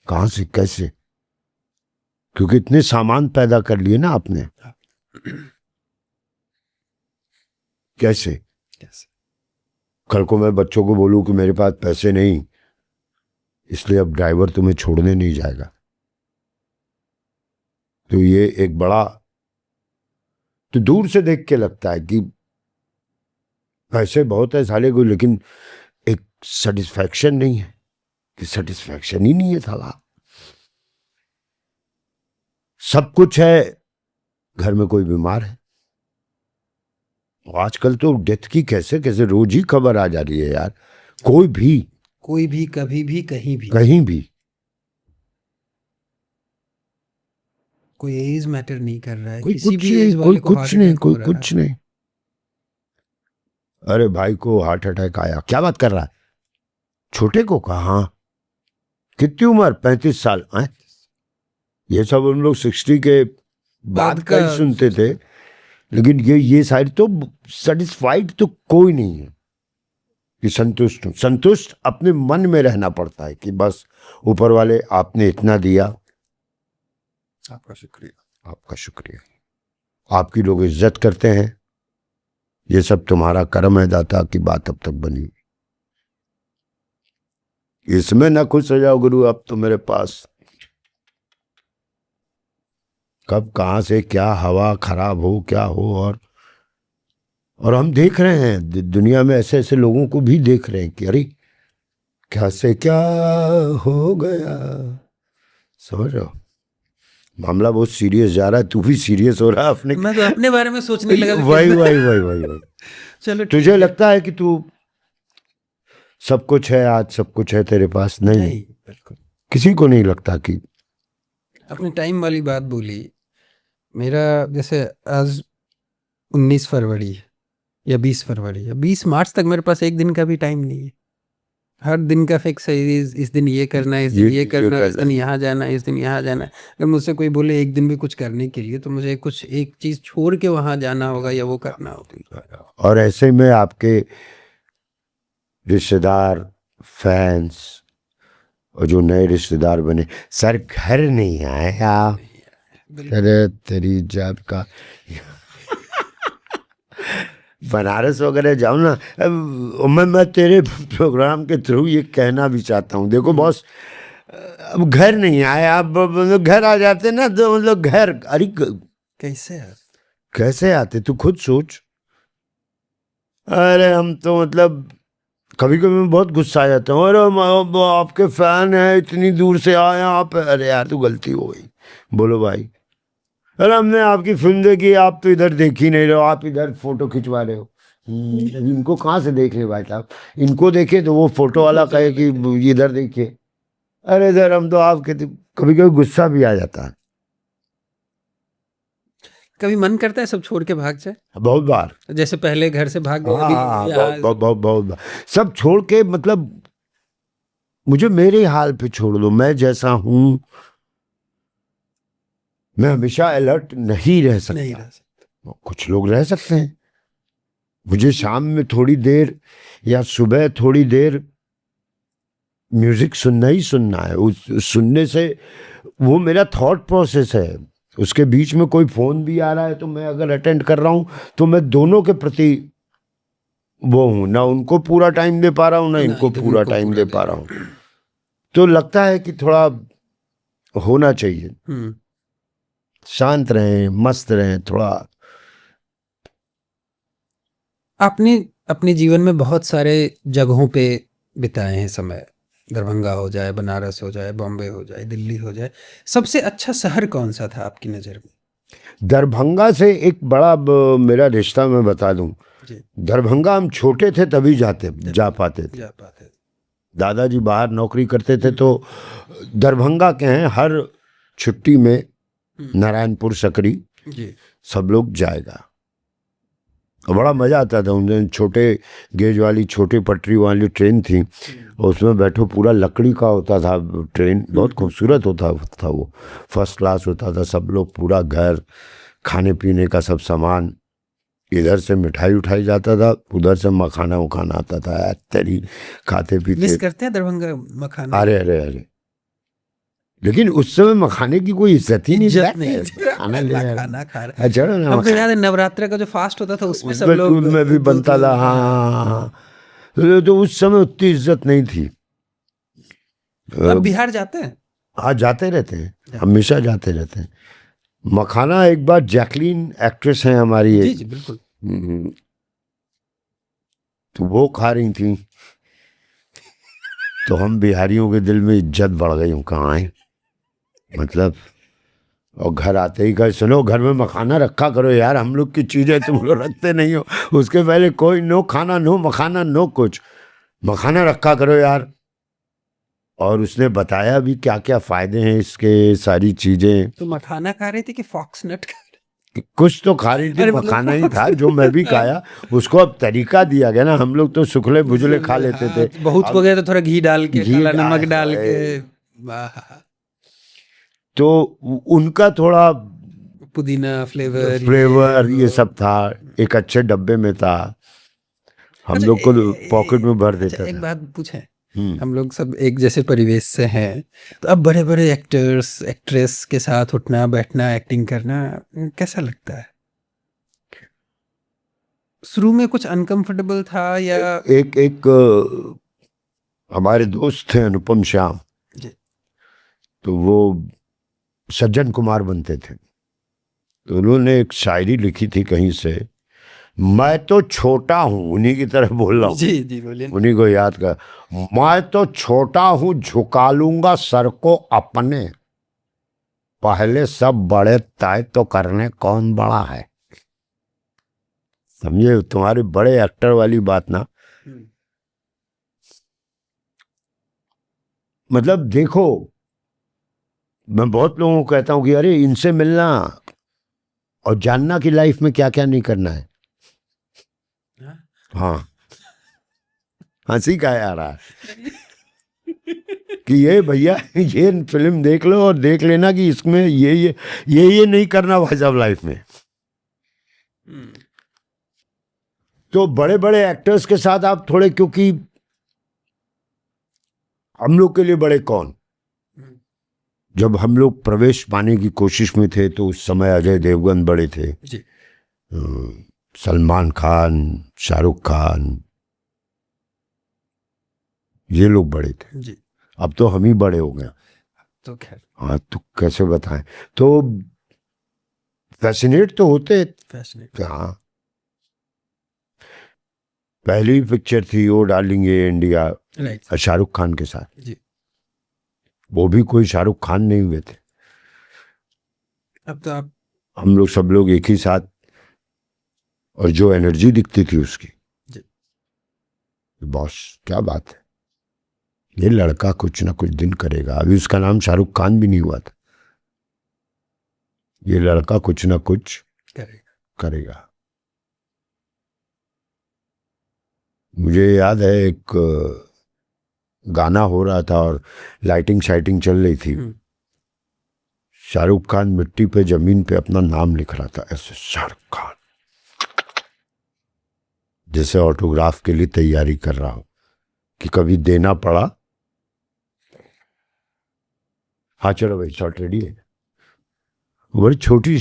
कहाँ से कैसे, क्योंकि इतने सामान पैदा कर लिए ना आपने। कैसे कल को मैं बच्चों को बोलूं कि मेरे पास पैसे नहीं, इसलिए अब ड्राइवर तुम्हें छोड़ने नहीं जाएगा, तो ये एक बड़ा, तो दूर से देख के लगता है कि पैसे बहुत है साले को, लेकिन एक सेटिस्फैक्शन नहीं है, कि सेटिस्फैक्शन ही नहीं है साला। सब कुछ है, घर में कोई बीमार है। आजकल तो डेथ की कैसे कैसे रोज ही खबर आ जा रही है यार। कोई भी कभी भी कहीं भी। कोई एज मैटर नहीं कर रहा है, कोई किसी कुछ भी नहीं, एज कोई वाले को कुछ हार्ट नहीं, अटैक कोई हो रहा कुछ है। नहीं। अरे भाई को हार्ट अटैक आया, क्या बात कर रहा है? छोटे को कहा? हाँ। कितनी उम्र? 35 साल हैं? ये सब हम लोग 60 के बाद का ही सुनते थे, लेकिन ये सारी तो सेटिस्फाइड तो कोई नहीं है कि संतुष्ट हूं। संतुष्ट अपने मन में रहना पड़ता है कि बस ऊपर वाले आपने इतना दिया, आपका शुक्रिया, आपका शुक्रिया, आपकी लोग इज्जत करते हैं, ये सब तुम्हारा कर्म है दाता की बात अब तक बनी। इसमें ना खुश हो जाओ गुरु, अब तो मेरे पास कब कहां से क्या हवा खराब हो क्या हो। और हम देख रहे हैं दुनिया में ऐसे ऐसे लोगों को भी देख रहे हैं कि अरे क्या से क्या हो गया। समझ रहे हो? मामला बहुत सीरियस जा रहा है, तू भी सीरियस हो रहा है अपने। मैं तो अपने बारे में सोचने लगा कि वही वही वही वही वही चलो तुझे लगता है कि तू सब कुछ है, आज सब कुछ है तेरे पास? नहीं, नहीं, बिल्कुल किसी को नहीं लगता कि अपने टाइम वाली बात बोली। मेरा जैसे आज 19 फरवरी है या 20 फरवरी या 20 मार्च तक मेरे पास एक दिन का भी टाइम नहीं है। हर दिन का फिक्स है, इस दिन ये करना है, इस दिन ये करना है, इस दिन यहाँ जाना है, इस दिन यहाँ जाना है। अगर मुझसे कोई बोले एक दिन भी कुछ करने के लिए, तो मुझे कुछ एक चीज़ छोड़ के वहाँ जाना होगा या वो करना होगा। और ऐसे में आपके रिश्तेदार, फैंस और जो नए रिश्तेदार बने, सर घर नहीं आए आप? अरे तेरी जात का बनारस वगैरह जाऊँ ना। मैं तेरे प्रोग्राम के थ्रू ये कहना भी चाहता हूँ, देखो बॉस, अब घर नहीं आए आप, मतलब घर आ जाते ना तो मतलब घर, अरे कैसे यार? कैसे आते तू खुद सोच। अरे हम तो मतलब कभी कभी मैं बहुत गुस्सा आ जाता हूँ, अरे आपके फैन है, इतनी दूर से आए आप। अरे यार तू गलती हो गई, बोलो भाई। अरे हमने आपकी फिल्म देखी, आप तो इधर देख ही नहीं रहे हो, आप इधर फोटो खिंचवा रहे हो। इनको कहाँ से देख रहे भाई साहब? इनको देखे तो वो फोटो वाला कहे कि इधर देखिए। अरे सर हम तो आपके, कभी कभी गुस्सा भी आ जाता है। कभी मन करता है सब छोड़ के भाग जाए? बहुत बार। जैसे पहले घर से भाग गए, अभी बहुत बहुत बहुत बार। सब छोड़ के, मतलब मुझे मेरे हाल पे छोड़ दो, मैं जैसा हूं। मैं हमेशा अलर्ट नहीं रह सकता। कुछ लोग रह सकते हैं। मुझे शाम में थोड़ी देर या सुबह थोड़ी देर म्यूजिक सुनना ही सुनना है। उस सुनने से वो मेरा थॉट प्रोसेस है। उसके बीच में कोई फोन भी आ रहा है तो मैं अगर अटेंड कर रहा हूं तो मैं दोनों के प्रति वो हूं, ना उनको पूरा टाइम दे पा रहा हूं ना इनको पूरा टाइम दे पा रहा हूं। तो लगता है कि थोड़ा होना चाहिए, शांत रहें, मस्त रहें थोड़ा। आपने अपने जीवन में बहुत सारे जगहों पे बिताए हैं समय, दरभंगा हो जाए, बनारस हो जाए, बॉम्बे हो जाए, दिल्ली हो जाए। सबसे अच्छा शहर कौन सा था आपकी नज़र में? दरभंगा से एक बड़ा मेरा रिश्ता मैं बता दूं। दरभंगा हम छोटे थे तभी जा पाते थे। दादाजी बाहर नौकरी करते थे तो दरभंगा के हैं, हर छुट्टी में नारायणपुर सकरी सब लोग जाएगा। बड़ा मजा आता था उन दिन। छोटे गेज वाली छोटी पटरी वाली ट्रेन थी, उसमें बैठो, पूरा लकड़ी का होता था ट्रेन, बहुत खूबसूरत होता था वो, फर्स्ट क्लास होता था। सब लोग, पूरा घर, खाने पीने का सब सामान, इधर से मिठाई उठाई जाता था, उधर से मखाना उखाना आता था। तेरी खाते पीते। मिस करते हैं दरभंगा मखाना? अरे अरे अरे, लेकिन उस समय मखाने की कोई इज्जत ही नहीं खाना खा रहे। हमको याद है नवरात्र का जो फास्ट होता था उसमें सब लोग, उसमें भी बनता था। हाँ, तो उस समय उतनी इज्जत नहीं थी। अब बिहार जाते हैं? हाँ, जाते रहते हैं, हमेशा जाते रहते हैं। मखाना एक बार, जैकलीन एक्ट्रेस है हमारी, जी जी बिल्कुल, तो वो खा रही थी, तो हम बिहारियों के दिल में इज्जत बढ़ गई। हूँ कहाँ है मतलब। और घर आते ही कहे, सुनो घर में मखाना रखा करो यार, हम लोग की चीज़ें तुम लोग रखते नहीं हो। उसके पहले कोई नो खाना, नो मखाना, नो कुछ, मखाना रखा करो यार। और उसने बताया भी क्या क्या फायदे हैं इसके, सारी चीजें। तो मखाना खा रही थी कि फॉक्स नट खा कुछ तो खा रही थी, अरे मतलब मखाना ही था जो मैं भी खाया। उसको अब तरीका दिया गया ना, हम लोग तो सुखले भुजले खा लेते थे, हाँ, बहुत हो अब गया तो थोड़ा घी डाल के, घी काला नमक डाल आए, के, वाह, तो उनका थोड़ा पुदीना फ्लेवर, फ्लेवर ये सब था, एक अच्छे डब्बे में था, हम अच्छा, लोग को पॉकेट में भर अच्छा देता एक था। बात पूछें, हम्म। हम लोग सब एक जैसे परिवेश से हैं, तो अब बड़े बड़े एक्टर्स एक्ट्रेस के साथ उठना बैठना एक्टिंग करना कैसा लगता है? शुरू में कुछ अनकंफर्टेबल था या? एक एक हमारे दोस्त थे अनुपम श्याम, जी, तो वो सज्जन कुमार बनते थे, तो उन्होंने एक शायरी लिखी थी कहीं से, मैं तो छोटा हूं, उन्हीं की तरह बोल रहा हूं, जी जी बोलिए। उन्हीं को याद कर, मैं तो छोटा हूं झुका लूंगा सर को अपने, पहले सब बड़े तय तो करने कौन बड़ा है। समझे तुम्हारे बड़े एक्टर वाली बात ना। मतलब देखो, मैं बहुत लोगों को कहता हूं कि अरे इनसे मिलना और जानना कि लाइफ में क्या क्या नहीं करना है। हाँ, हंसी का आ रहा है कि ये भैया ये फिल्म देख लो और देख लेना कि इसमें ये नहीं करना भाई साहब लाइफ में। तो बड़े बड़े एक्टर्स के साथ आप थोड़े, क्योंकि हम लोग के लिए बड़े कौन, जब हम लोग प्रवेश पाने की कोशिश में थे तो उस समय अजय देवगन बड़े थे जी, सलमान खान, शाहरुख खान, ये लोग बड़े थे। जी, अब तो हम ही बड़े हो गए। तो खैर हाँ, तो कैसे बताएं, तो फैसिनेट तो होते फैशनेट। हाँ। पहली पिक्चर थी ओ डार्लिंग ये इंडिया, राइट, शाहरुख खान के साथ, जी। वो भी कोई शाहरुख खान नहीं हुए थे, अब तो आप हम लोग सब लोग एक ही साथ, और जो एनर्जी दिखती थी उसकी, जी, बॉस क्या बात है, ये लड़का कुछ ना कुछ दिन करेगा। अभी उसका नाम शाहरुख खान भी नहीं हुआ था, ये लड़का कुछ ना कुछ करेगा। करेगा। मुझे याद है एक गाना हो रहा था और लाइटिंग शाइटिंग चल रही थी, शाहरुख खान मिट्टी पे जमीन पे अपना नाम लिख रहा था ऐसे, शाहरुख खान, जैसे ऑटोग्राफ के लिए तैयारी कर रहा हो कि कभी देना पड़ा। हाँ चलो भाई शॉट रेडी है। बड़ी छोटी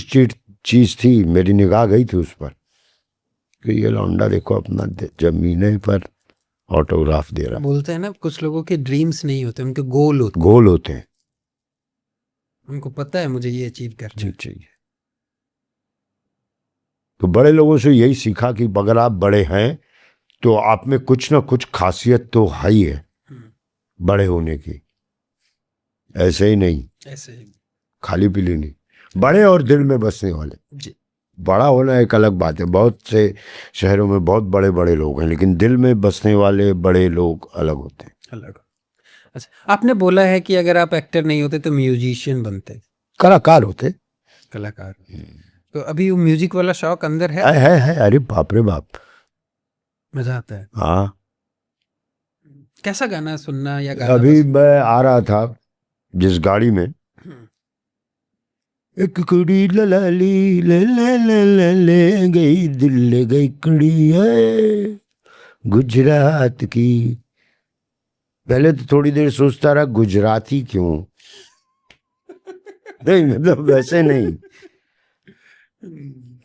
चीज थी, मेरी निगाह गई थी उस पर कि ये लौंडा देखो अपना जमीने पर ऑटोग्राफ दे रहा। बोलते हैं ना, कुछ लोगों के ड्रीम्स नहीं होते, उनके गोल होते, गोल होते हैं, उनको पता है मुझे ये अचीव करना है। चाहिए। तो बड़े लोगों से यही सीखा कि अगर आप बड़े हैं तो आप में कुछ ना कुछ खासियत तो है ही है बड़े होने की, ऐसे ही नहीं ऐसे ही। खाली पीली नहीं, बड़े और दिल में बसने वाले। जी, बड़ा होना एक अलग बात है, बहुत से शहरों में बहुत बड़े बड़े लोग हैं, लेकिन दिल में बसने वाले बड़े लोग अलग होते हैं। अलग। अच्छा, आपने बोला है कि अगर आप एक्टर नहीं होते तो म्यूजिशियन बनते, कलाकार होते। कलाकार। तो अभी वो म्यूजिक वाला शौक अंदर है? है, अरे बाप रे बाप, मजा आता है। हाँ। कैसा गाना सुनना या गाना अभी मैं आ रहा था जिस गाड़ी में, एक कुड़ी ललाली ले ले ले ले ले गई दिल ले गई कुड़ी है गुजरात की। पहले तो थोड़ी देर सोचता रहा गुजराती क्यों, नहीं मतलब वैसे नहीं,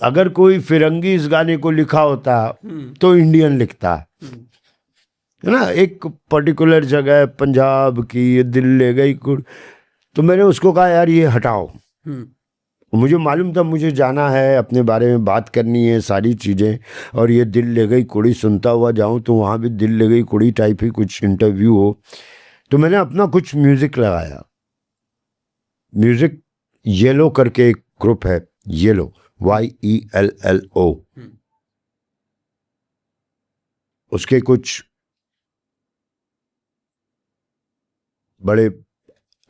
अगर कोई फिरंगी इस गाने को लिखा होता तो इंडियन लिखता है ना, एक पर्टिकुलर जगह पंजाब की ये दिल ले गई कुड़, तो मैंने उसको कहा यार ये हटाओ। मुझे मालूम था मुझे जाना है, अपने बारे में बात करनी है सारी चीज़ें, और ये दिल ले गई कुड़ी सुनता हुआ जाऊं तो वहाँ भी दिल ले गई कुड़ी टाइप ही कुछ इंटरव्यू हो, तो मैंने अपना कुछ म्यूज़िक लगाया। म्यूज़िक येलो करके एक ग्रुप है, येलो YELLO, उसके कुछ बड़े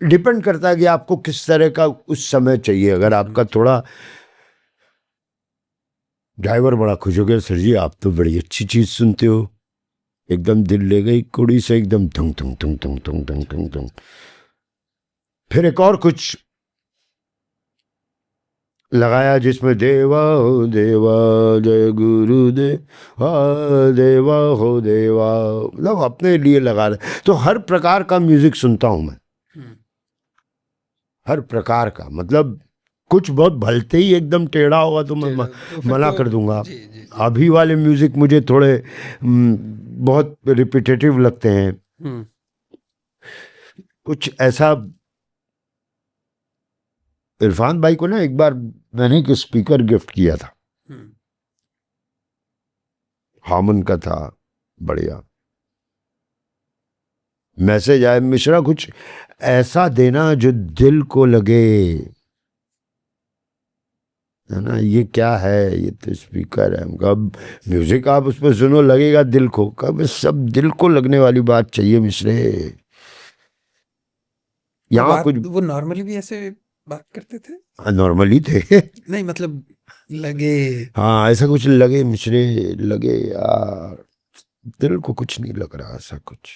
डिपेंड करता है कि आपको किस तरह का उस समय चाहिए। अगर आपका थोड़ा, ड्राइवर बड़ा खुश हो गया, सर जी आप तो बड़ी अच्छी चीज सुनते हो, एकदम दिल ले गई कुड़ी से, एकदम थुंग थुंग थुंग थुंग थुंग थुंग थुंग थुंग। फिर एक और कुछ लगाया जिसमें देवा हो देवा जय गुरुदेव, देवा हो देवा, मतलब अपने लिए लगा रहे। तो हर प्रकार का म्यूजिक सुनता हूं मैं, हर प्रकार का। मतलब कुछ बहुत भलते ही एकदम टेढ़ा होगा तो मैं मना कर दूंगा। अभी वाले म्यूजिक मुझे थोड़े बहुत रिपीटेटिव लगते हैं। कुछ ऐसा, इरफान भाई को ना एक बार मैंने एक स्पीकर गिफ्ट किया था, हामन का था, बढ़िया मैसेज आया, मिश्रा कुछ ऐसा देना जो दिल को लगे, है ना। ये क्या है, ये तो स्पीकर है। कब म्यूजिक आप उस पर सुनो लगेगा दिल को, कब सब दिल को लगने वाली बात चाहिए मिश्रे। यहाँ कुछ वो नॉर्मली भी ऐसे बात करते थे, नॉर्मली थे नहीं मतलब लगे, हाँ ऐसा कुछ लगे मिश्रे, लगे यार, दिल को कुछ नहीं लग रहा ऐसा कुछ।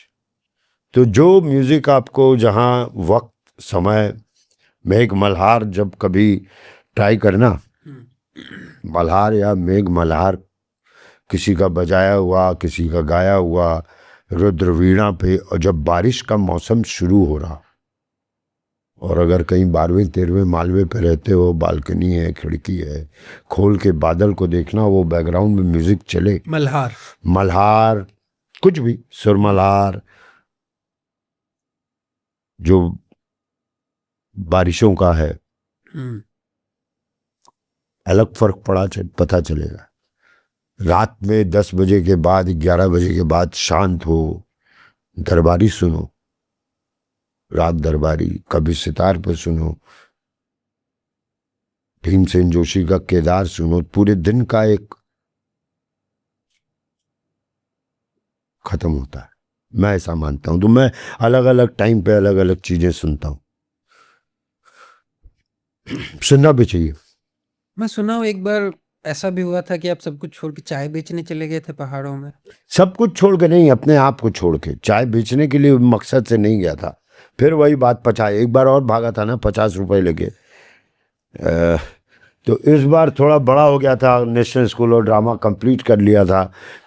तो जो म्यूजिक आपको जहाँ वक्त समय, मेघ मल्हार जब कभी ट्राई करना, मल्हार या मेघ मल्हार, किसी का बजाया हुआ किसी का गाया हुआ रुद्र वीणा पे, और जब बारिश का मौसम शुरू हो रहा, और अगर कहीं 12वें 13वें मालवे पे रहते हो, बालकनी है, खिड़की है, खोल के बादल को देखना, वो बैकग्राउंड में म्यूजिक चले, मल्हार मल्हार कुछ भी, सुरमल्हार, जो बारिशों का है, अलग फर्क पता चलेगा। रात में 10 बजे के बाद 11 बजे के बाद शांत हो, दरबारी सुनो, रात दरबारी, कभी सितार पे सुनो, भीमसेन जोशी का केदार सुनो, पूरे दिन का एक खत्म होता है। मैं ऐसा मानता हूं। तो मैं अलग अलग टाइम पे अलग अलग चीजें सुनता हूं, सुनना भी चाहिए। मैं सुना हूँ एक बार ऐसा भी हुआ था कि आप सब कुछ छोड़ के चाय बेचने चले गए थे पहाड़ों में। सब कुछ छोड़ के नहीं, अपने आप को छोड़ के। चाय बेचने के लिए मकसद से नहीं गया था। फिर वही बात, 50 एक बार और भागा था ना, 50 रुपए लगे। तो इस बार थोड़ा बड़ा हो गया था, नेशनल स्कूल और ड्रामा कंप्लीट कर लिया था।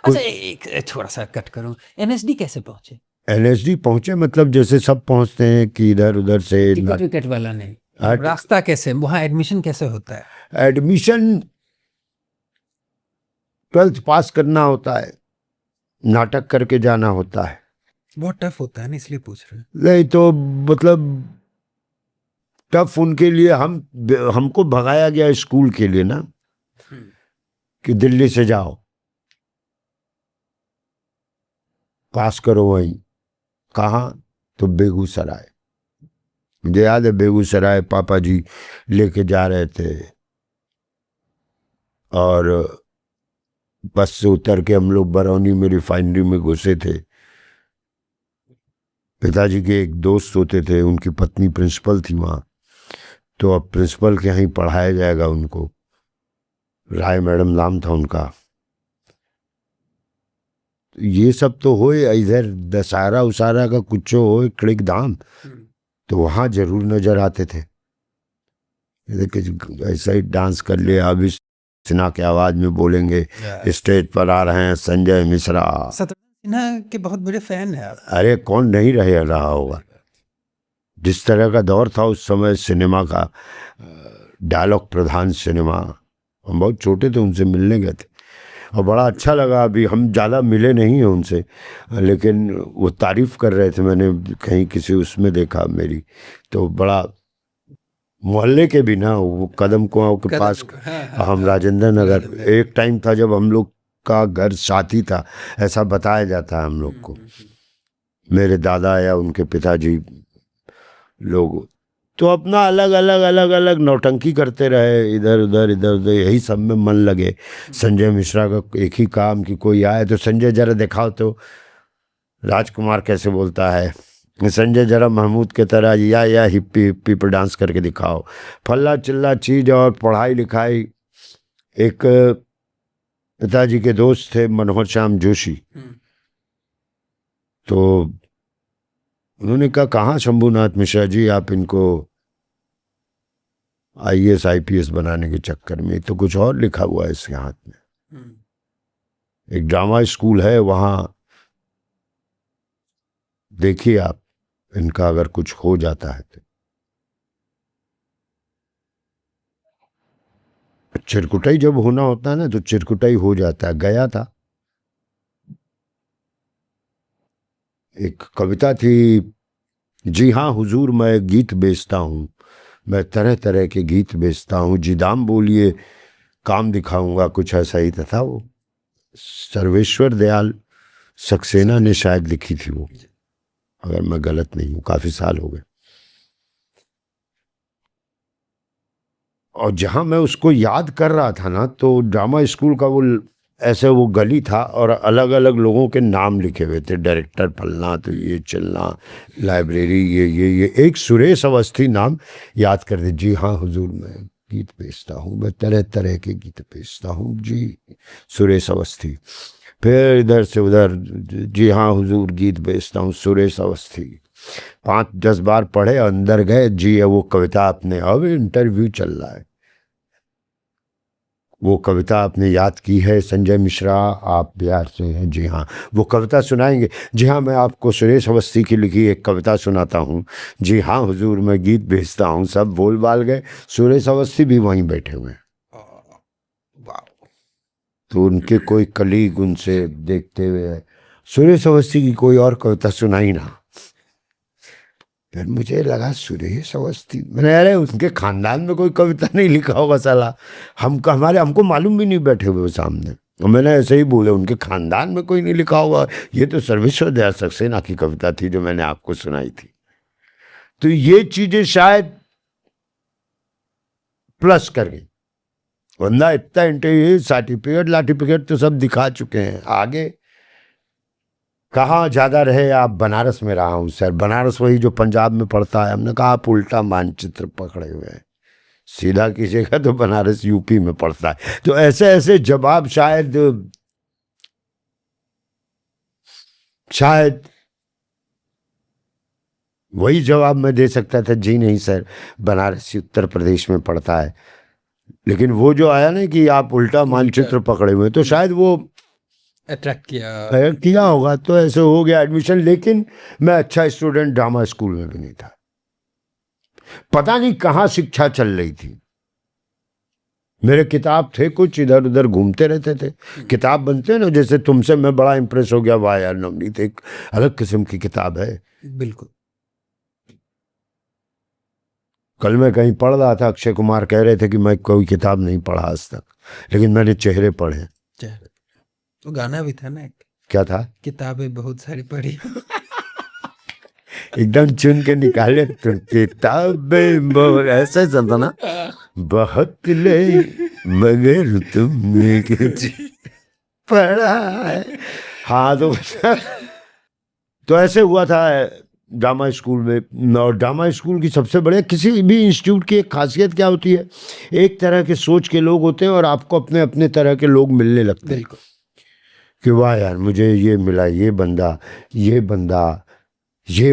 अच्छा एक थोड़ा सा कट करूं, एनएसडी कैसे पहुंचे? एनएसडी पहुंचे मतलब जैसे सब पहुंचते हैं कि इधर उधर से, टिकट विकेट वाला नहीं, रास्ता कैसे, वहाँ एडमिशन कैसे होता है? एडमिशन 12th पास करना होता है, नाटक करके जाना होता है। बहुत टफ होता है ना, इसलिए पूछ रहे हैं। नहीं तो मतलब टफ उनके लिए, हमको भगाया गया स्कूल के लिए ना, कि दिल्ली से जाओ पास करो वहीं। कहाँ? तो बेगूसराय। मुझे याद है बेगूसराय पापा जी लेके जा रहे थे, और बस से उतर के हम लोग बरौनी में रिफाइनरी में घुसे थे। पिताजी के एक दोस्त होते थे, उनकी पत्नी प्रिंसिपल थी वहाँ, तो अब प्रिंसिपल के यहाँ पढ़ाया जाएगा उनको, राय मैडम नाम था उनका। ये सब तो होए, इधर दशहरा उसारा का कुछ हो, क्लिक धाम, तो वहाँ जरूर नजर आते थे। ऐसा ही डांस कर लिया, अभी सिन्हा की आवाज में बोलेंगे, स्टेज पर आ रहे हैं संजय मिश्रा। सिन्हा के बहुत बड़े फैन है आप। अरे कौन नहीं रहा होगा। जिस तरह का दौर था उस समय सिनेमा का, डायलॉग प्रधान सिनेमा, हम बहुत छोटे थे, उनसे मिलने गए थे और बड़ा अच्छा लगा। अभी हम ज़्यादा मिले नहीं हैं उनसे, लेकिन वो तारीफ़ कर रहे थे, मैंने कहीं किसी उसमें देखा मेरी, तो बड़ा मोहल्ले के भी ना, वो कदम कुआं के पास, हम राजेंद्र नगर, एक टाइम था जब हम लोग का घर साथी था, ऐसा बताया जाता है हम लोग को। मेरे दादा या उनके पिताजी लोग तो अपना अलग अलग नौटंकी करते रहे, इधर उधर यही सब में मन लगे। संजय मिश्रा का एक ही काम कि कोई आए तो संजय जरा दिखाओ तो राजकुमार कैसे बोलता है, संजय जरा महमूद के तरह या हिप्पी हिप्पी पर डांस करके दिखाओ, फल्ला चिल्ला चीज। और पढ़ाई लिखाई, एक पिताजी के दोस्त थे मनोहर श्याम जोशी, तो उन्होंने कहा कहाँ शंभूनाथ मिश्रा जी आप इनको IAS IPS बनाने के चक्कर में, तो कुछ और लिखा हुआ है इसके हाथ में। एक ड्रामा स्कूल है वहाँ, देखिए आप इनका अगर कुछ हो जाता है तो। चिरकुटाई जब होना होता है ना तो चिरकुटाई हो जाता है। गया था, एक कविता थी, जी हाँ हुजूर मैं गीत बेचता हूँ, मैं तरह तरह के गीत बेचता हूँ, जी दाम बोलिए काम दिखाऊंगा, कुछ ऐसा ही था वो। सर्वेश्वर दयाल सक्सेना ने शायद लिखी थी वो, अगर मैं गलत नहीं हूँ, काफी साल हो गए। और जहाँ मैं उसको याद कर रहा था ना, तो ड्रामा स्कूल का वो ऐसे वो गली था और अलग अलग लोगों के नाम लिखे हुए थे, डायरेक्टर फलना, तो ये चलना, लाइब्रेरी ये एक सुरेश अवस्थी नाम याद कर दे। जी हाँ हुजूर मैं गीत बेचता हूँ, मैं तरह तरह के गीत बेचता हूँ, जी सुरेश अवस्थी। फिर इधर से उधर, जी हाँ हुजूर गीत बेचता हूँ, सुरेश अवस्थी। 5-10 बार पढ़े, अंदर गए, जी वो कविता आपने, अब इंटरव्यू चल रहा है, वो कविता आपने याद की है संजय मिश्रा, आप बिहार से हैं, जी हाँ वो कविता सुनाएंगे, जी हाँ मैं आपको सुरेश अवस्थी की लिखी एक कविता सुनाता हूँ, जी हाँ हुजूर मैं गीत भेजता हूँ। सब बोल बाल गए, सुरेश अवस्थी भी वहीं बैठे हुए हैं। तो उनके कोई कलीग उनसे देखते हुए, सुरेश अवस्थी की कोई और कविता सुनाई ना। फिर मुझे लगा सुरेश अवस्थी, मैंने अरे उनके खानदान में कोई कविता नहीं लिखा होगा साला, हमको मालूम भी नहीं बैठे हुए सामने। और मैंने ऐसे ही बोले उनके खानदान में कोई नहीं लिखा होगा, ये तो सर्वेश्वर दयाल सक्सेना की कविता थी जो मैंने आपको सुनाई थी। तो ये चीजें शायद प्लस कर गई, वरना इतना इंटरव्यू सर्टिफिकेट तो सब दिखा चुके हैं। आगे कहाँ ज़्यादा रहे आप? बनारस में रहा हूँ सर, बनारस वही जो पंजाब में पड़ता है। हमने कहा आप उल्टा मानचित्र पकड़े हुए हैं, सीधा कीजिएगा तो बनारस यूपी में पड़ता है। तो ऐसे ऐसे जवाब शायद वही जवाब मैं दे सकता था, जी नहीं सर बनारस उत्तर प्रदेश में पड़ता है। लेकिन वो जो आया ना कि आप उल्टा मानचित्र पकड़े हुए, तो शायद वो अट्रैक्ट किया होगा, तो ऐसे हो गया एडमिशन। लेकिन मैं अच्छा स्टूडेंट ड्रामा स्कूल में भी नहीं था, पता नहीं कहाँ शिक्षा चल रही थी। मेरे किताब थे कुछ, इधर उधर घूमते रहते थे। किताब बनते हैं ना, जैसे तुमसे मैं बड़ा इंप्रेस हो गया, वाह यार नवनीत एक अलग किस्म की किताब है। बिल्कुल। कल मैं कहीं पढ़ रहा था, अक्षय कुमार कह रहे थे कि मैं कोई किताब नहीं पढ़ा आज तक, लेकिन मैंने चेहरे पढ़े। तो गाना भी था ना, क्या था? किताबें बहुत सारी पढ़ी। एकदम चुन के निकाले तो किताबें ऐसा चलता ना, बहुत ले मगर तुमने कुछ पढ़ा है। हाँ तो ऐसे हुआ था ड्रामा स्कूल में। और ड्रामा स्कूल की सबसे बड़े, किसी भी इंस्टीट्यूट की एक खासियत क्या होती है, एक तरह के सोच के लोग होते हैं और आपको अपने अपने तरह के लोग मिलने लगते हैं कि वाह यार मुझे ये मिला, ये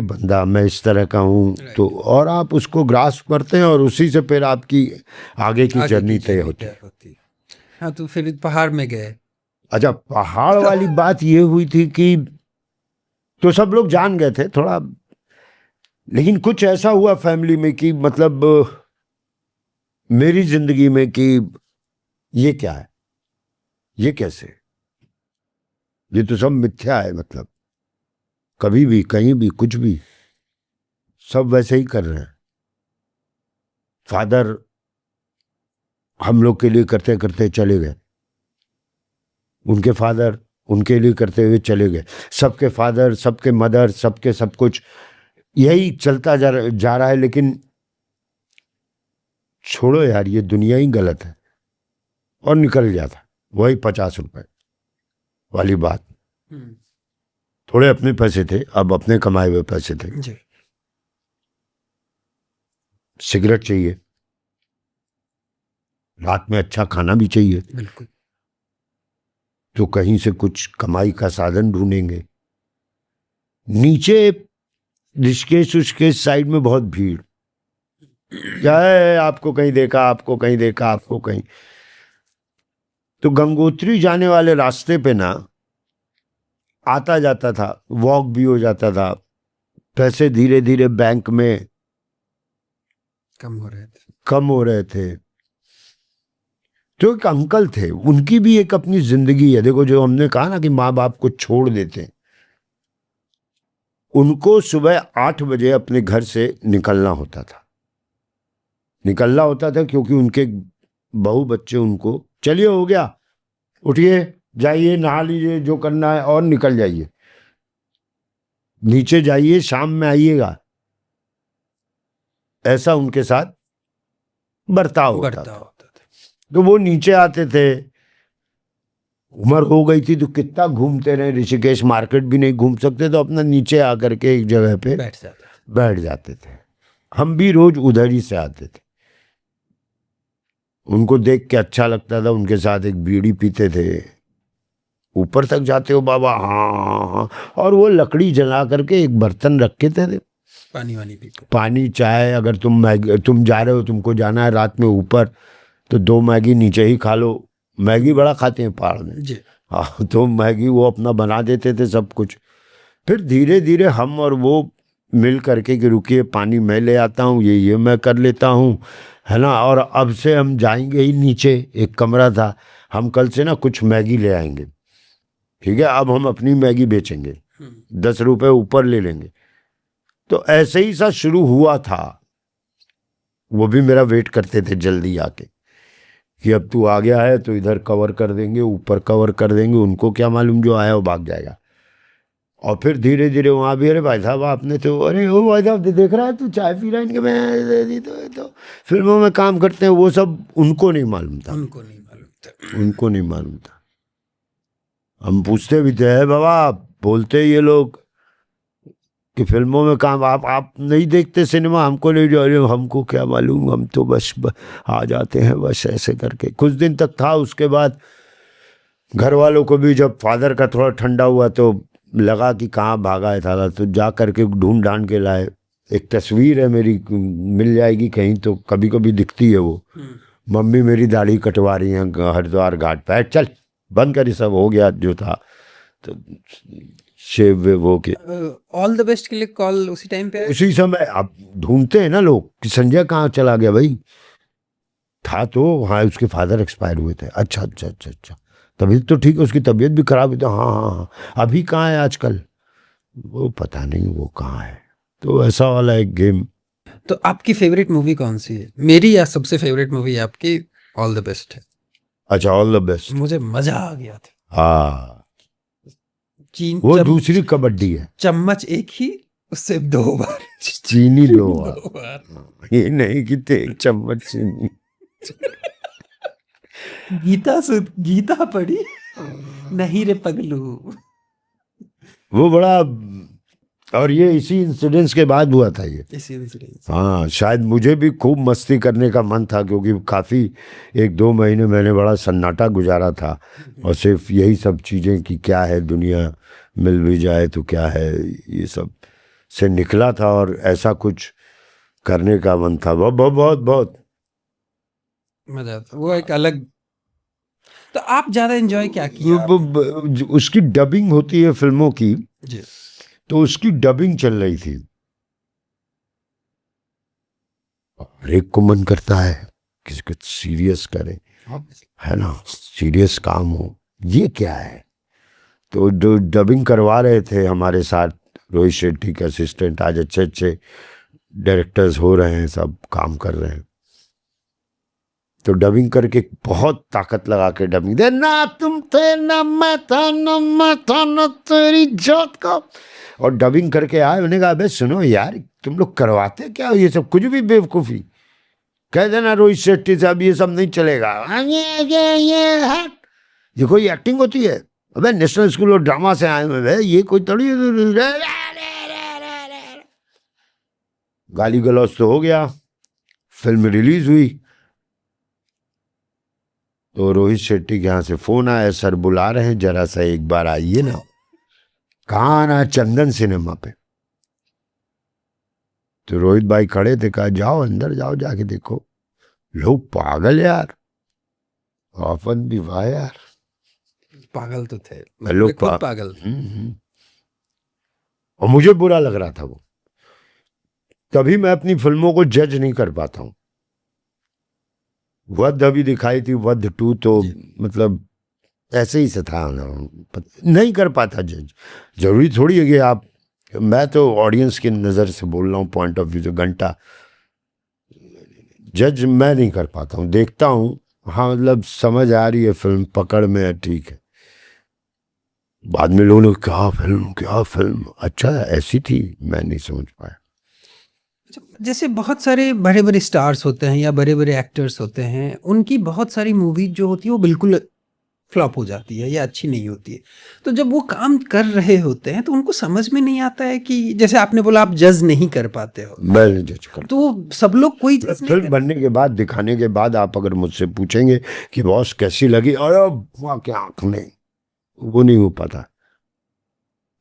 बंदा मैं इस तरह का हूँ। तो और आप उसको ग्रास्प करते हैं और उसी से फिर आपकी आगे की जर्नी तय होती है। हाँ, तो फिर पहाड़ में गए। अच्छा, पहाड़ वाली बात ये हुई थी कि तो सब लोग जान गए थे थोड़ा, लेकिन कुछ ऐसा हुआ फैमिली में कि मतलब मेरी जिंदगी में कि ये क्या है, ये कैसे, ये तो सब मिथ्या है। मतलब कभी भी कहीं भी कुछ भी सब वैसे ही कर रहे हैं। फादर हम लोग के लिए करते करते चले गए, उनके फादर उनके लिए करते हुए चले गए, सबके फादर सबके मदर सबके सब कुछ यही चलता जा रहा है। लेकिन छोड़ो यार, ये दुनिया ही गलत है। और निकल गया था वही 50 रुपए वाली बात। थोड़े अपने पैसे थे, अब अपने कमाए हुए पैसे थे। जी। सिगरेट चाहिए, रात में अच्छा खाना भी चाहिए, बिल्कुल। तो कहीं से कुछ कमाई का साधन ढूंढेंगे। नीचे ऋषिकेश उषिकेश साइड में बहुत भीड़, क्या है, आपको कहीं देखा, आपको कहीं देखा, आपको कहीं। तो गंगोत्री जाने वाले रास्ते पे ना आता जाता था, वॉक भी हो जाता था, पैसे धीरे धीरे बैंक में कम हो रहे थे। तो एक अंकल थे, उनकी भी एक अपनी जिंदगी है। देखो, जो हमने कहा ना कि माँ बाप को छोड़ देते हैं, उनको सुबह 8 बजे अपने घर से निकलना होता था क्योंकि उनके बहू बच्चे उनको, चलिए हो गया, उठिए, जाइए, नहा लीजिए, जो करना है, और निकल जाइए, नीचे जाइए, शाम में आइएगा। ऐसा उनके साथ बर्ताव होता था। तो वो नीचे आते थे, उम्र हो गई थी तो कितना घूमते रहे, ऋषिकेश मार्केट भी नहीं घूम सकते, तो अपना नीचे आकर के एक जगह पे बैठ जाते थे। हम भी रोज उधर ही से आते थे, उनको देख के अच्छा लगता था, उनके साथ एक बीड़ी पीते थे। ऊपर तक जाते हो बाबा? हाँ। और वो लकड़ी जला करके एक बर्तन रखे थे, पानी चाय, अगर तुम जा रहे हो, तुमको जाना है रात में ऊपर, तो 2 मैगी नीचे ही खा लो। मैगी बड़ा खाते हैं पहाड़ में जी। हाँ, तो मैगी वो अपना बना देते थे सब कुछ। फिर धीरे धीरे हम और वो मिल करके कि रुकिए, पानी मैं ले आता हूँ, ये मैं कर लेता हूँ, है ना। और अब से हम जाएंगे ही नीचे, एक कमरा था, हम कल से ना कुछ मैगी ले आएंगे, ठीक है, अब हम अपनी मैगी बेचेंगे, 10 रुपए ऊपर ले लेंगे। तो ऐसे ही सा शुरू हुआ था। वो भी मेरा वेट करते थे जल्दी आके कि अब तू आ गया है तो इधर कवर कर देंगे, ऊपर कवर कर देंगे। उनको क्या मालूम, जो आया वो भाग जाएगा। और फिर धीरे धीरे वहाँ भी, अरे भाई साहब आपने तो, अरे वो भाई साहब देख रहा है तू, चाय पी रहा है, इनके मैं तो फिल्मों में काम करते हैं, वो सब उनको नहीं मालूम था। हम पूछते भी थे, बाबा बोलते ये लोग कि फिल्मों में काम, आप नहीं देखते सिनेमा, हमको नहीं, जो हमको क्या मालूम, हम तो बस आ जाते हैं बस ऐसे करके। कुछ दिन तक था, उसके बाद घर वालों को भी जब फादर का थोड़ा ठंडा हुआ तो लगा कि कहाँ भागा है था, तो जा करके ढूंढ ढांड के लाए। एक तस्वीर है मेरी, मिल जाएगी कहीं तो, कभी कभी दिखती है वो, मम्मी मेरी दाढ़ी कटवा रही हैं हरिद्वार घाट पे, चल बंद कर, सब हो गया जो था, तो शेव वो के ऑल द बेस्ट के लिए कॉल उसी टाइम पे, उसी समय। अब ढूंढते हैं ना लोग कि संजय कहाँ चला गया, भाई था तो, हाँ उसके फादर एक्सपायर हुए थे, अच्छा, तबीयत तो ठीक है, उसकी तबीयत भी खराब हुई थी, हाँ, अभी कहाँ है आजकल, वो पता नहीं वो कहाँ है। तो ऐसा वाला एक गेम। तो आपकी फेवरेट मूवी कौन सी है? मेरी या सबसे फेवरेट मूवी आपकी ऑल द बेस्ट है। अच्छा, ऑल द बेस्ट, मुझे मजा आ गया था। हाँ, वो दूसरी कबड्डी है, चम्मच एक ही, उससे 2 बार चीनी 2 बार, ये नहीं कि एक चम्मच चीनी। गीता पढ़ी नहीं रे पगलू, वो बड़ा। और ये इसी इंसिडेंस के बाद हुआ था ये, इसी इंसिडेंस। हाँ, शायद मुझे भी खूब मस्ती करने का मन था, क्योंकि काफ़ी 1-2 महीने मैंने बड़ा सन्नाटा गुजारा था, और सिर्फ यही सब चीज़ें कि क्या है दुनिया, मिल भी जाए तो क्या है, ये सब से निकला था, और ऐसा कुछ करने का मन था। बहुत मजा आता, वो एक अलग। तो आप ज़्यादा एंजॉय क्या किया? उसकी डबिंग होती है फिल्मों की जी, तो उसकी डबिंग चल रही थी, हर एक को मन करता है किसी को सीरियस करे, है ना, सीरियस काम हो, ये क्या है। तो जो डबिंग करवा रहे थे हमारे साथ, रोहित शेट्टी के असिस्टेंट, आज अच्छे डायरेक्टर्स हो रहे हैं, सब काम कर रहे हैं, तो डबिंग करके बहुत ताकत लगा के डबिंग दे, ना तुम थे ना मैं था ना तेरी जात का, और डबिंग करके आए। उन्होंने कहा, अबे सुनो यार, तुम लोग करवाते क्या ये सब, कुछ भी बेवकूफ़ी, कह देना रोहित शेट्टी साहब ये सब नहीं चलेगा, ये कोई एक्टिंग होती है? अबे नेशनल स्कूल ऑफ ड्रामा से आए हुए हैं, ये कोई थोड़ी गाली गलौज तो हो गया। फिल्म रिलीज हुई तो रोहित शेट्टी के यहाँ से फोन आया, सर बुला रहे हैं, जरा सा एक बार आइए ना। कहाँ आना? चंदन सिनेमा पे। तो रोहित भाई खड़े थे, कहा जाओ अंदर जाओ, जाके देखो। लोग पागल यार, ऑफन भी वाह यार, पागल तो थे लोग खुद पागल। और मुझे बुरा लग रहा था वो। तभी मैं अपनी फिल्मों को जज नहीं कर पाता हूँ। वध अभी दिखाई थी, वध 2 तो मतलब ऐसे ही से था ना, नहीं कर पाता जज। जरूरी थोड़ी है कि आप, मैं तो ऑडियंस की नज़र से बोल रहा हूँ, पॉइंट ऑफ व्यू से। घंटा जज मैं नहीं कर पाता हूँ, देखता हूँ, हाँ मतलब समझ आ रही है फिल्म, पकड़ में है, ठीक है। बाद में लोगों ने क्या फिल्म, अच्छा ऐसी थी, मैं नहीं समझ पाया। जैसे बहुत सारे बड़े बड़े स्टार्स होते हैं या बड़े बड़े एक्टर्स होते हैं, उनकी बहुत सारी मूवीज जो होती है वो बिल्कुल फ्लॉप हो जाती है या अच्छी नहीं होती है। तो जब वो काम कर रहे होते हैं तो उनको समझ में नहीं आता है कि, जैसे आपने बोला आप जज नहीं कर पाते हो, मैं नहीं जज कर, तो सब लोग कोई जज नहीं फिल्म बनने के बाद, दिखाने के बाद आप अगर मुझसे पूछेंगे कि बॉस कैसी लगी, अरे वहाँ क्या आँख नहीं, वो नहीं हो पाता।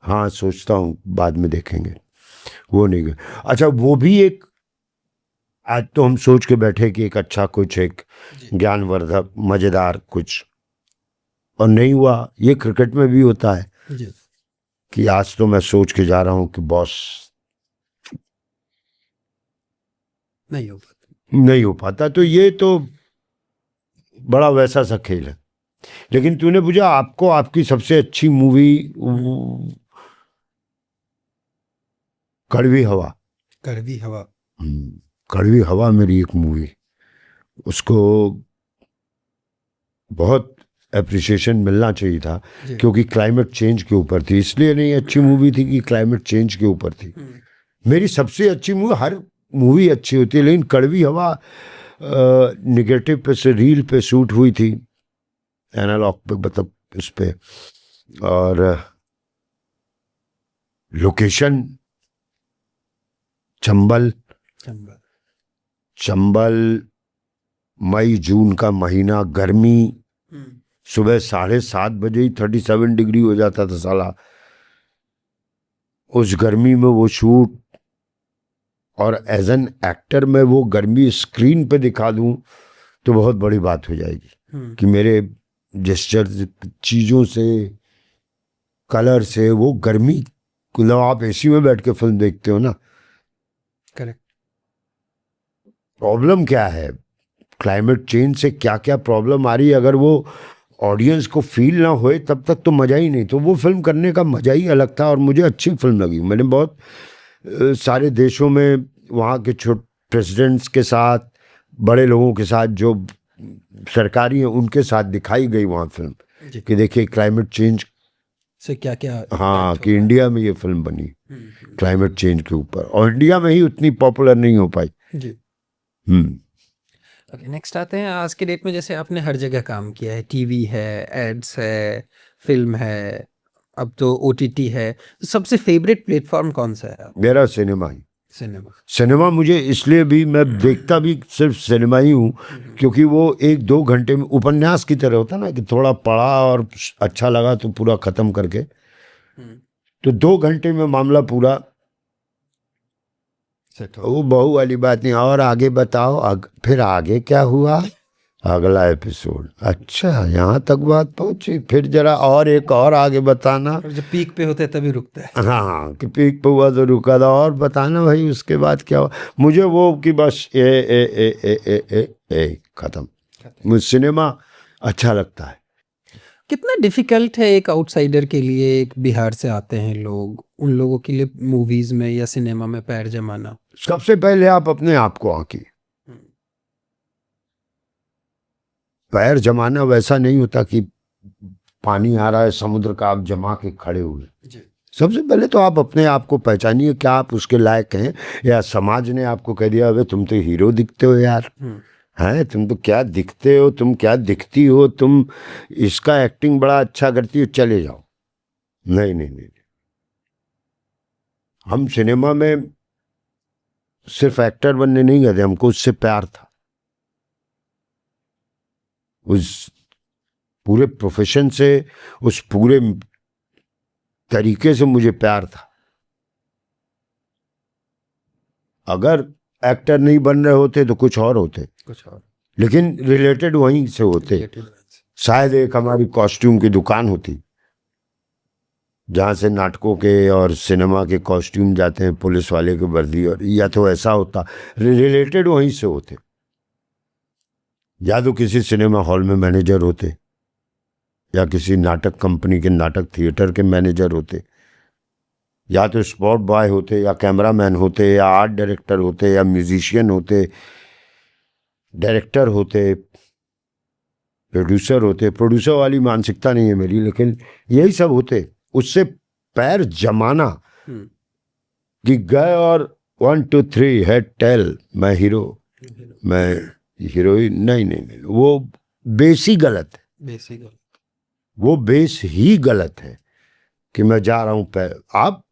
हाँ सोचता हूँ बाद में देखेंगे, वो नहीं। अच्छा वो भी एक, आज तो हम सोच के बैठे कि एक अच्छा कुछ, एक ज्ञानवर्धक मजेदार कुछ, और नहीं हुआ। ये क्रिकेट में भी होता है जी। कि आज तो मैं सोच के जा रहा हूं कि बॉस नहीं हो पाता। तो ये तो बड़ा वैसा सा खेल है। लेकिन तूने पूछा आपको आपकी सबसे अच्छी मूवी, कड़वी हवा। कड़वी हवा मेरी एक मूवी, उसको बहुत एप्रिसिएशन मिलना चाहिए था, क्योंकि क्लाइमेट चेंज के ऊपर थी। इसलिए नहीं अच्छी मूवी थी कि क्लाइमेट चेंज के ऊपर थी। मेरी सबसे अच्छी मूवी, हर मूवी अच्छी होती है, लेकिन कड़वी हवा निगेटिव पे से रील पे शूट हुई थी, एनालॉग पे, मतलब उस पे, और लोकेशन चंबल, मई जून का महीना, गर्मी, सुबह 7:30 बजे ही 37 डिग्री हो जाता था साला। उस गर्मी में वो शूट, और एज एन एक्टर मैं वो गर्मी स्क्रीन पे दिखा दूं तो बहुत बड़ी बात हो जाएगी कि मेरे जेस्चर, चीज़ों से, कलर से, वो गर्मी, मतलब आप एसी में बैठ के फिल्म देखते हो ना। करेक्ट। प्रॉब्लम क्या है, क्लाइमेट चेंज से क्या क्या प्रॉब्लम आ रही है, अगर वो ऑडियंस को फील ना होए तब तक तो मज़ा ही नहीं। तो वो फिल्म करने का मज़ा ही अलग था, और मुझे अच्छी फिल्म लगी। मैंने बहुत सारे देशों में वहाँ के छोटे प्रेसिडेंट्स के साथ, बड़े लोगों के साथ, जो सरकारी हैं, उनके साथ दिखाई गई वहाँ फिल्म कि देखिए क्लाइमेट चेंज से क्या क्या, हाँ, कि इंडिया में ये फिल्म बनी क्लाइमेट चेंज के ऊपर, और इंडिया में ही उतनी पॉपुलर नहीं हो पाई जी। ओके, नेक्स्ट आते हैं। आज के डेट में जैसे आपने हर जगह काम किया है, टीवी है, एड्स है, फिल्म है, अब तो ओटीटी है, तो सबसे फेवरेट प्लेटफॉर्म कौन सा है? मेरा सिनेमा ही। सिनेमा मुझे इसलिए भी, मैं देखता भी सिर्फ सिनेमा ही हूँ, क्योंकि वो 1-2 घंटे में उपन्यास की तरह होता ना, कि थोड़ा पढ़ा और अच्छा लगा तो पूरा ख़त्म करके, तो 2 घंटे में मामला पूरा। वो बहू वाली बात नहीं, और आगे बताओ, फिर आगे क्या हुआ, अगला एपिसोड, अच्छा यहाँ तक बात पहुंची, फिर जरा और एक और आगे बताना। और जब पीक पे होते हैं तभी रुकता है। हाँ, कि पीक पे हुआ तो रुका था, और बताना भाई उसके बाद क्या हुआ। मुझे वो कि बस ए खत्म। मुझे सिनेमा अच्छा लगता है। कितना डिफिकल्ट है एक आउटसाइडर के लिए, एक बिहार से आते हैं लोग, उन लोगों के लिए मूवीज में या सिनेमा में पैर जमाना? सबसे पहले आप अपने आप को आंकी। पैर जमाना वैसा नहीं होता कि पानी आ रहा है समुद्र का, आप जमा के खड़े हुए। सबसे पहले तो आप अपने आप को पहचानिए, क्या आप उसके लायक हैं, या समाज ने आपको कह दिया अबे तुम तो हीरो दिखते हो यार, हैं तुम तो क्या दिखते हो, तुम क्या दिखती हो, तुम इसका एक्टिंग बड़ा अच्छा करती हो, चले जाओ। नहीं नहीं नहीं, हम सिनेमा में सिर्फ एक्टर बनने नहीं गए थे, हमको उससे प्यार था, उस पूरे प्रोफेशन से, उस पूरे तरीके से मुझे प्यार था। अगर एक्टर नहीं बन रहे होते तो कुछ और होते, कुछ और लेकिन रिलेटेड वहीं से होते। शायद एक हमारी कॉस्ट्यूम की दुकान होती जहाँ से नाटकों के और सिनेमा के कॉस्ट्यूम जाते हैं, पुलिस वाले की वर्दी, और या तो ऐसा होता, रिलेटेड वहीं से होते। या तो किसी सिनेमा हॉल में मैनेजर होते, या किसी नाटक कंपनी के नाटक थिएटर के मैनेजर होते, या तो स्पॉट बॉय होते, या कैमरामैन होते, या आर्ट डायरेक्टर होते, या म्यूजिशियन होते, डायरेक्टर होते, प्रोड्यूसर होते। प्रोड्यूसर वाली मानसिकता नहीं है मेरी, लेकिन यही सब होते। उससे पैर जमाना कि गए और 1 2 3 हेड टेल, मैं हीरो, मैं हीरोइन, नहीं नहीं नहीं, वो बेस ही गलत है, वो बेस ही गलत है कि मैं जा रहा हूँ। आप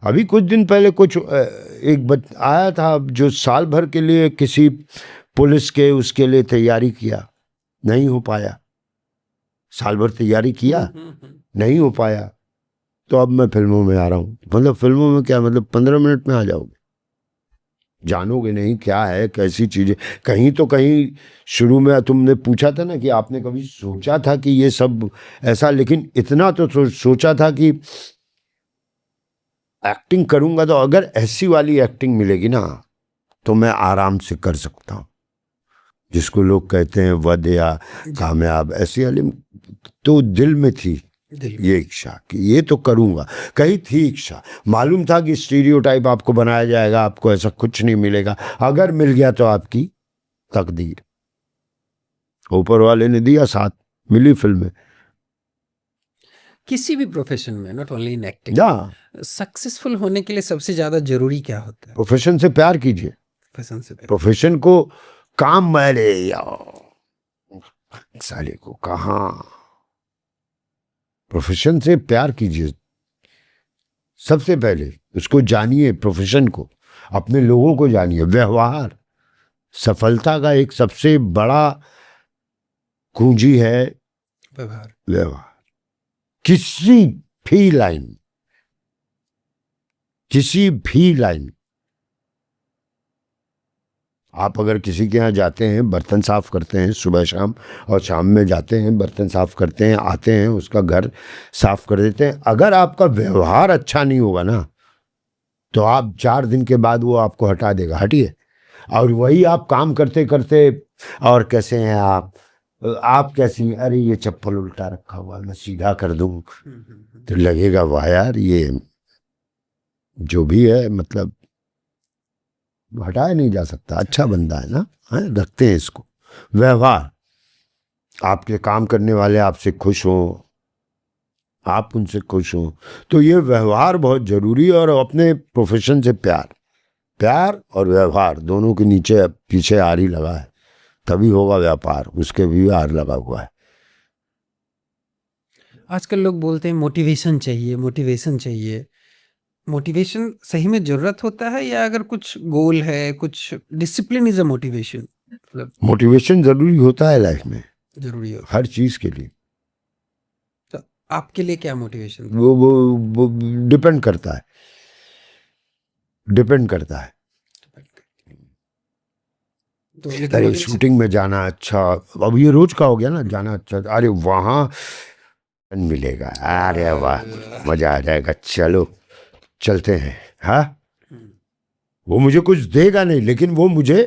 अभी कुछ दिन पहले कुछ एक आया था जो साल भर के लिए किसी पुलिस के उसके लिए तैयारी किया, नहीं हो पाया। साल भर तैयारी किया, नहीं हो पाया। तो अब मैं फिल्मों में आ रहा हूँ। मतलब फिल्मों में क्या, मतलब 15 मिनट में आ जाओगे, जानोगे नहीं क्या है, कैसी चीजें। कहीं तो कहीं शुरू में तुमने पूछा था ना कि आपने कभी सोचा था कि ये सब ऐसा, लेकिन इतना तो सोचा था कि एक्टिंग करूंगा तो अगर ऐसी वाली एक्टिंग मिलेगी ना तो मैं आराम से कर सकता हूँ, जिसको लोग कहते हैं वध या कामयाब, ऐसी वाली तो दिल में थी ये इच्छा कि ये तो करूंगा। कहीं थी इच्छा, मालूम था कि स्टीरियोटाइप आपको बनाया जाएगा, आपको ऐसा कुछ नहीं मिलेगा। अगर मिल गया तो आपकी तकदीर, ऊपर वाले ने दिया साथ, मिली फिल्में। किसी भी प्रोफेशन में, नॉट ओनली इन एक्टिंग, या सक्सेसफुल होने के लिए सबसे ज्यादा जरूरी क्या होता है? प्रोफेशन से प्यार कीजिए, प्रोफेशन से प्यार। प्रोफेशन को काम मैंने साले को कहा, प्रोफेशन से प्यार कीजिए सबसे पहले, उसको जानिए, प्रोफेशन को, अपने लोगों को जानिए। व्यवहार सफलता का एक सबसे बड़ा कुंजी है, व्यवहार। व्यवहार किसी भी लाइन, किसी भी लाइन। आप अगर किसी के यहाँ जाते हैं, बर्तन साफ करते हैं सुबह शाम, और शाम में जाते हैं बर्तन साफ करते हैं, आते हैं उसका घर साफ कर देते हैं, अगर आपका व्यवहार अच्छा नहीं होगा ना तो आप 4 दिन के बाद वो आपको हटा देगा, हटिए। और वही आप काम करते करते, और कैसे हैं आप कैसी हैं, अरे ये चप्पल उल्टा रखा हुआ, मैं सीधा कर दूं, तो लगेगा वाह यार ये जो भी है, मतलब हटाया नहीं जा सकता, अच्छा बंदा है ना, है? रखते हैं इसको। व्यवहार, आपके काम करने वाले आपसे खुश हों, आप उनसे खुश हों, तो ये व्यवहार बहुत जरूरी है। और अपने प्रोफेशन से प्यार, प्यार और व्यवहार दोनों के नीचे पीछे आर ही लगा है, तभी होगा व्यापार, उसके भी आर लगा हुआ है। आजकल लोग बोलते हैं मोटिवेशन चाहिए, मोटिवेशन चाहिए। मोटिवेशन सही में जरूरत होता है, या अगर कुछ गोल है, कुछ डिसिप्लिन इज अ मोटिवेशन? मतलब मोटिवेशन जरूरी होता है लाइफ में, जरूरी हो हर चीज के लिए। तो आपके लिए क्या मोटिवेशन? वो डिपेंड करता है, डिपेंड करता है। तो लेकिन अरे motivation- शूटिंग में जाना अच्छा, अब ये रोज का हो गया ना, जाना अच्छा, अरे वहाँ मिलेगा, अरे वाह मजा आ जाएगा, चलो चलते हैं। हाँ, वो मुझे कुछ देगा नहीं, लेकिन वो मुझे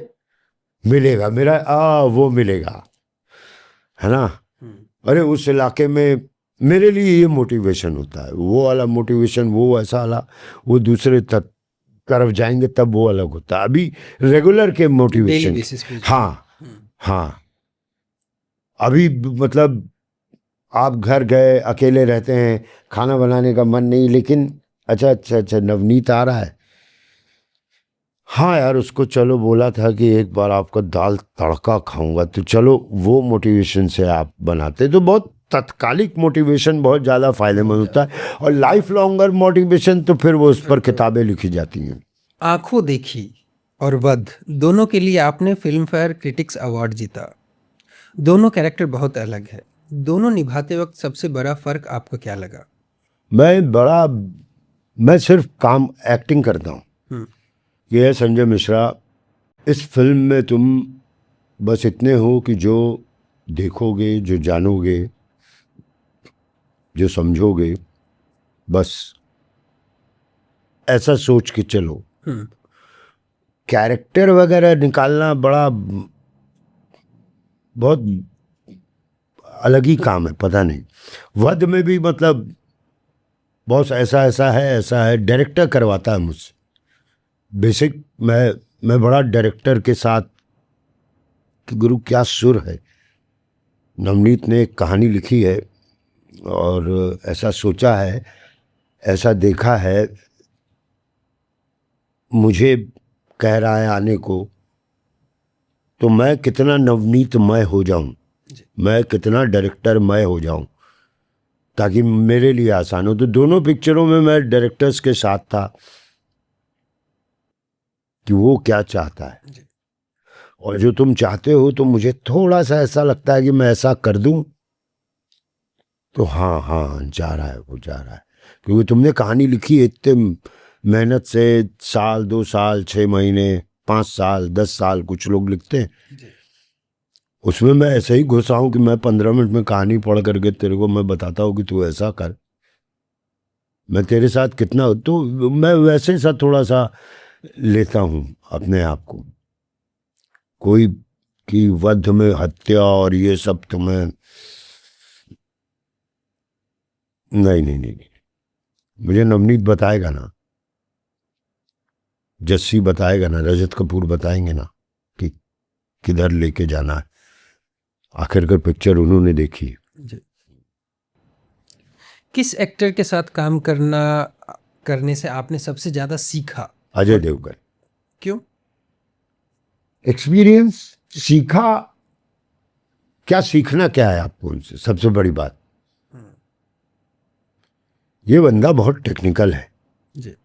मिलेगा, मेरा वो मिलेगा, है ना। अरे उस इलाके में मेरे लिए ये मोटिवेशन होता है, वो वाला मोटिवेशन, वो ऐसा वाला, वो दूसरे तरफ जाएंगे तब वो अलग होता है। अभी रेगुलर के मोटिवेशन, Daily basis पे। हाँ हाँ, अभी मतलब आप घर गए, अकेले रहते हैं, खाना बनाने का मन नहीं, लेकिन अच्छा अच्छा अच्छा नवनीत आ रहा है, हाँ यार, उसको चलो बोला था कि एक बार आपका दाल तड़का खाऊंगा, तो चलो वो मोटिवेशन से आप बनाते तो बहुत तत्कालिक मोटिवेशन बहुत ज़्यादा फायदेमंद होता है, और लाइफ लॉन्गर मोटिवेशन तो फिर वो उस पर किताबें लिखी जाती हैं। आंखों देखी और वध दोनों के लिए आपने फिल्म फेयर क्रिटिक्स अवार्ड जीता। दोनों कैरेक्टर बहुत अलग है, दोनों निभाते वक्त सबसे बड़ा फर्क आपको क्या लगा? मैं सिर्फ काम एक्टिंग करता हूँ। हम्म, ये है संजय मिश्रा, इस फिल्म में तुम बस इतने हो कि जो देखोगे, जो जानोगे, जो समझोगे, बस ऐसा सोच के चलो। हम्म, कैरेक्टर वगैरह निकालना बड़ा बहुत अलग ही काम है, पता नहीं। वध में भी मतलब बहुत ऐसा है, डायरेक्टर करवाता है मुझसे। बेसिक मैं बड़ा डायरेक्टर के साथ कि गुरु क्या सुर है। नवनीत ने एक कहानी लिखी है और ऐसा सोचा है, ऐसा देखा है, मुझे कह रहा है आने को, तो मैं कितना नवनीतमय हो जाऊं, मैं कितना डायरेक्टरमय हो जाऊं ताकि मेरे लिए आसान हो। तो दोनों पिक्चरों में मैं डायरेक्टर्स के साथ था कि वो क्या चाहता है, और जो तुम चाहते हो तो मुझे थोड़ा सा ऐसा लगता है कि मैं ऐसा कर दूं, तो हाँ हाँ जा रहा है, वो जा रहा है। क्योंकि तुमने कहानी लिखी है इतने मेहनत से, साल 2 साल 6 महीने 5 साल 10 साल कुछ लोग लिखते हैं, उसमें मैं ऐसे ही घुसा हूं कि मैं 15 मिनट में कहानी पढ़ करके तेरे को मैं बताता हूँ कि तू ऐसा कर, मैं तेरे साथ कितना, तो मैं वैसे सा थोड़ा सा लेता हूँ अपने आप को। कोई की वध में हत्या और ये सब तो मैं नहीं, मुझे नवनीत बताएगा ना, जस्सी बताएगा ना, रजत कपूर बताएंगे ना कि किधर लेके जाना है। आखिरकार पिक्चर उन्होंने देखी। जी। किस एक्टर के साथ काम करने से आपने सबसे ज्यादा सीखा? अजय देवगन। क्यों? एक्सपीरियंस सीखा। क्या सीखना क्या है आपको उनसे, सबसे बड़ी बात, ये बंदा बहुत टेक्निकल है। जी।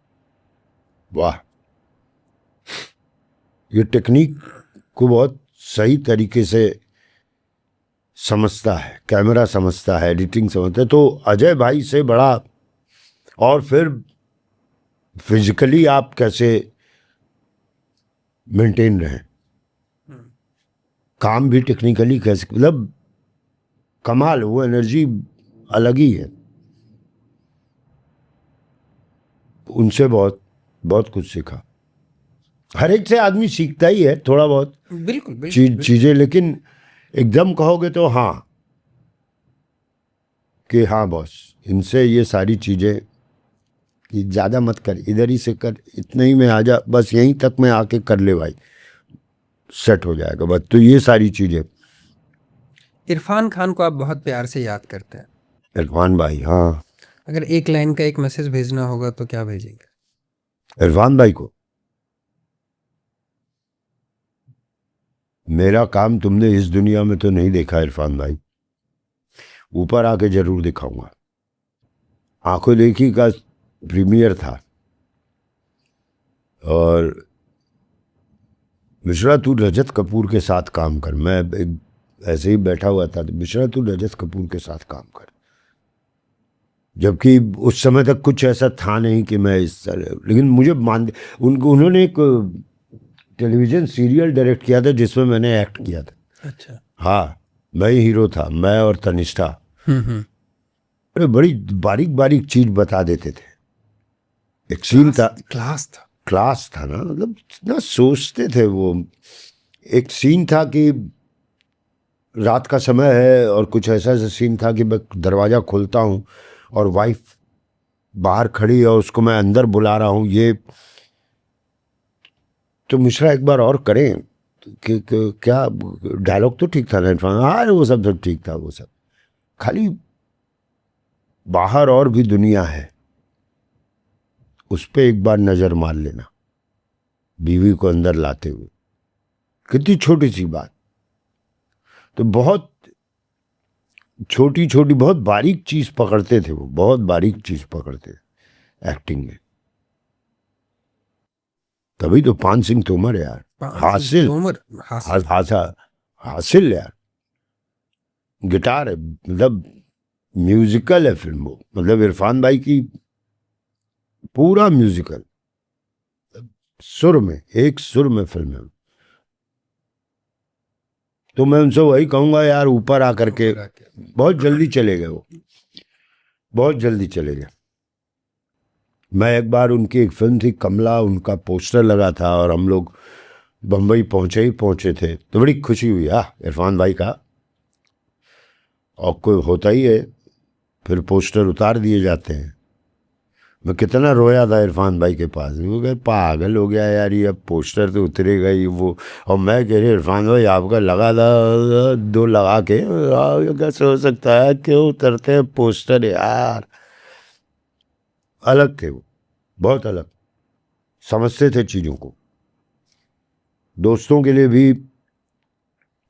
वाह, ये टेक्निक को बहुत सही तरीके से समझता है, कैमरा समझता है, एडिटिंग समझता है। तो अजय भाई से बड़ा, और फिर फिजिकली आप कैसे मेंटेन रहें, काम भी टेक्निकली कैसे, मतलब कमाल, वो एनर्जी अलग ही है। उनसे बहुत बहुत कुछ सीखा। हर एक से आदमी सीखता ही है थोड़ा बहुत बिल्कुल चीजें, लेकिन एकदम कहोगे तो हाँ कि हाँ बॉस, इनसे ये सारी चीजें कि ज़्यादा मत कर, इधर ही से कर, इतने ही में आ जा, बस यहीं तक में आके कर ले भाई, सेट हो जाएगा बस। तो ये सारी चीज़ें। इरफान खान को आप बहुत प्यार से याद करते हैं। इरफान भाई, हाँ। अगर एक लाइन का एक मैसेज भेजना होगा तो क्या भेजेंगे? इरफान भाई को, मेरा काम तुमने इस दुनिया में तो नहीं देखा इरफान भाई, ऊपर आके जरूर दिखाऊंगा। आंखों देखी का प्रीमियर था और मिश्रा तू रजत कपूर के साथ काम कर, मैं ऐसे ही बैठा हुआ था, तो मिश्रा तू रजत कपूर के साथ काम कर, जबकि उस समय तक कुछ ऐसा था नहीं कि मैं इस तरह, लेकिन मुझे उन्होंने एक टेलीविज़न सीरियल डायरेक्ट किया था जिसमें मैंने एक्ट किया था। अच्छा। हाँ, मैं ही हीरो था, मैं और तनिष्ठा। हम्म। अरे बड़ी बारीक बारीक चीज बता देते थे। एक सीन था, क्लास था ना, मतलब इतना सोचते थे वो। एक सीन था कि रात का समय है और कुछ ऐसा सीन था कि मैं दरवाज़ा खोलता हूँ और वाइफ बाहर खड़ी है और उसको मैं अंदर बुला रहा हूँ, ये तो मिश्रा एक बार और करें कि क्या डायलॉग तो ठीक था ना इरफान, हाँ वो सब ठीक था, वो सब खाली बाहर और भी दुनिया है, उस पर एक बार नज़र मार लेना। बीवी को अंदर लाते हुए, कितनी छोटी सी बात। तो बहुत छोटी छोटी बहुत बारीक चीज पकड़ते थे वो, बहुत बारीक चीज पकड़ते थे एक्टिंग में। तभी तो पान सिंह तोमर यार, हासिल हासिल यार, गिटार है, मतलब म्यूजिकल है फिल्म वो, मतलब इरफान भाई की पूरा म्यूजिकल, सुर में, एक सुर में फिल्म है। तो मैं उनसे वही कहूंगा यार, ऊपर आकर के, बहुत जल्दी चले गए वो, बहुत जल्दी चले गए। मैं एक बार, उनकी एक फिल्म थी कमला, उनका पोस्टर लगा था और हम लोग बम्बई पहुंचे थे, तो बड़ी खुशी हुई इरफान भाई का। और कोई होता ही है, फिर पोस्टर उतार दिए जाते हैं। मैं कितना रोया था इरफान भाई के पास, वो कहे पागल हो गया यार, ये अब पोस्टर तो उतरेगा ही वो। और मैं कह रही इरफान भाई आपका लगा था 2 लगा के, कैसे हो सकता है, क्यों उतरते हैं पोस्टर यार। अलग थे वो, बहुत अलग, समझते थे चीज़ों को। दोस्तों के लिए भी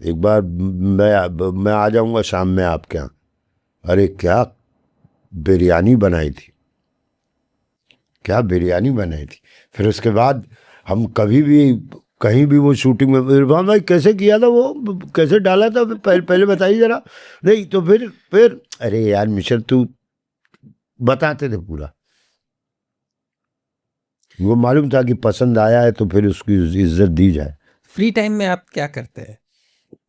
एक बार मैं आ जाऊंगा शाम में आपके यहाँ, अरे क्या बिरयानी बनाई थी, क्या बिरयानी बनाई थी। फिर उसके बाद हम कभी भी कहीं भी वो शूटिंग में, इरफान भाई कैसे किया था वो, कैसे डाला था, पहले बताइए जरा। नहीं तो फिर अरे यार मिशर तू, बताते थे पूरा। वो मालूम था कि पसंद आया है तो फिर उसकी इज्जत दी जाए। फ्री टाइम में आप क्या करते हैं?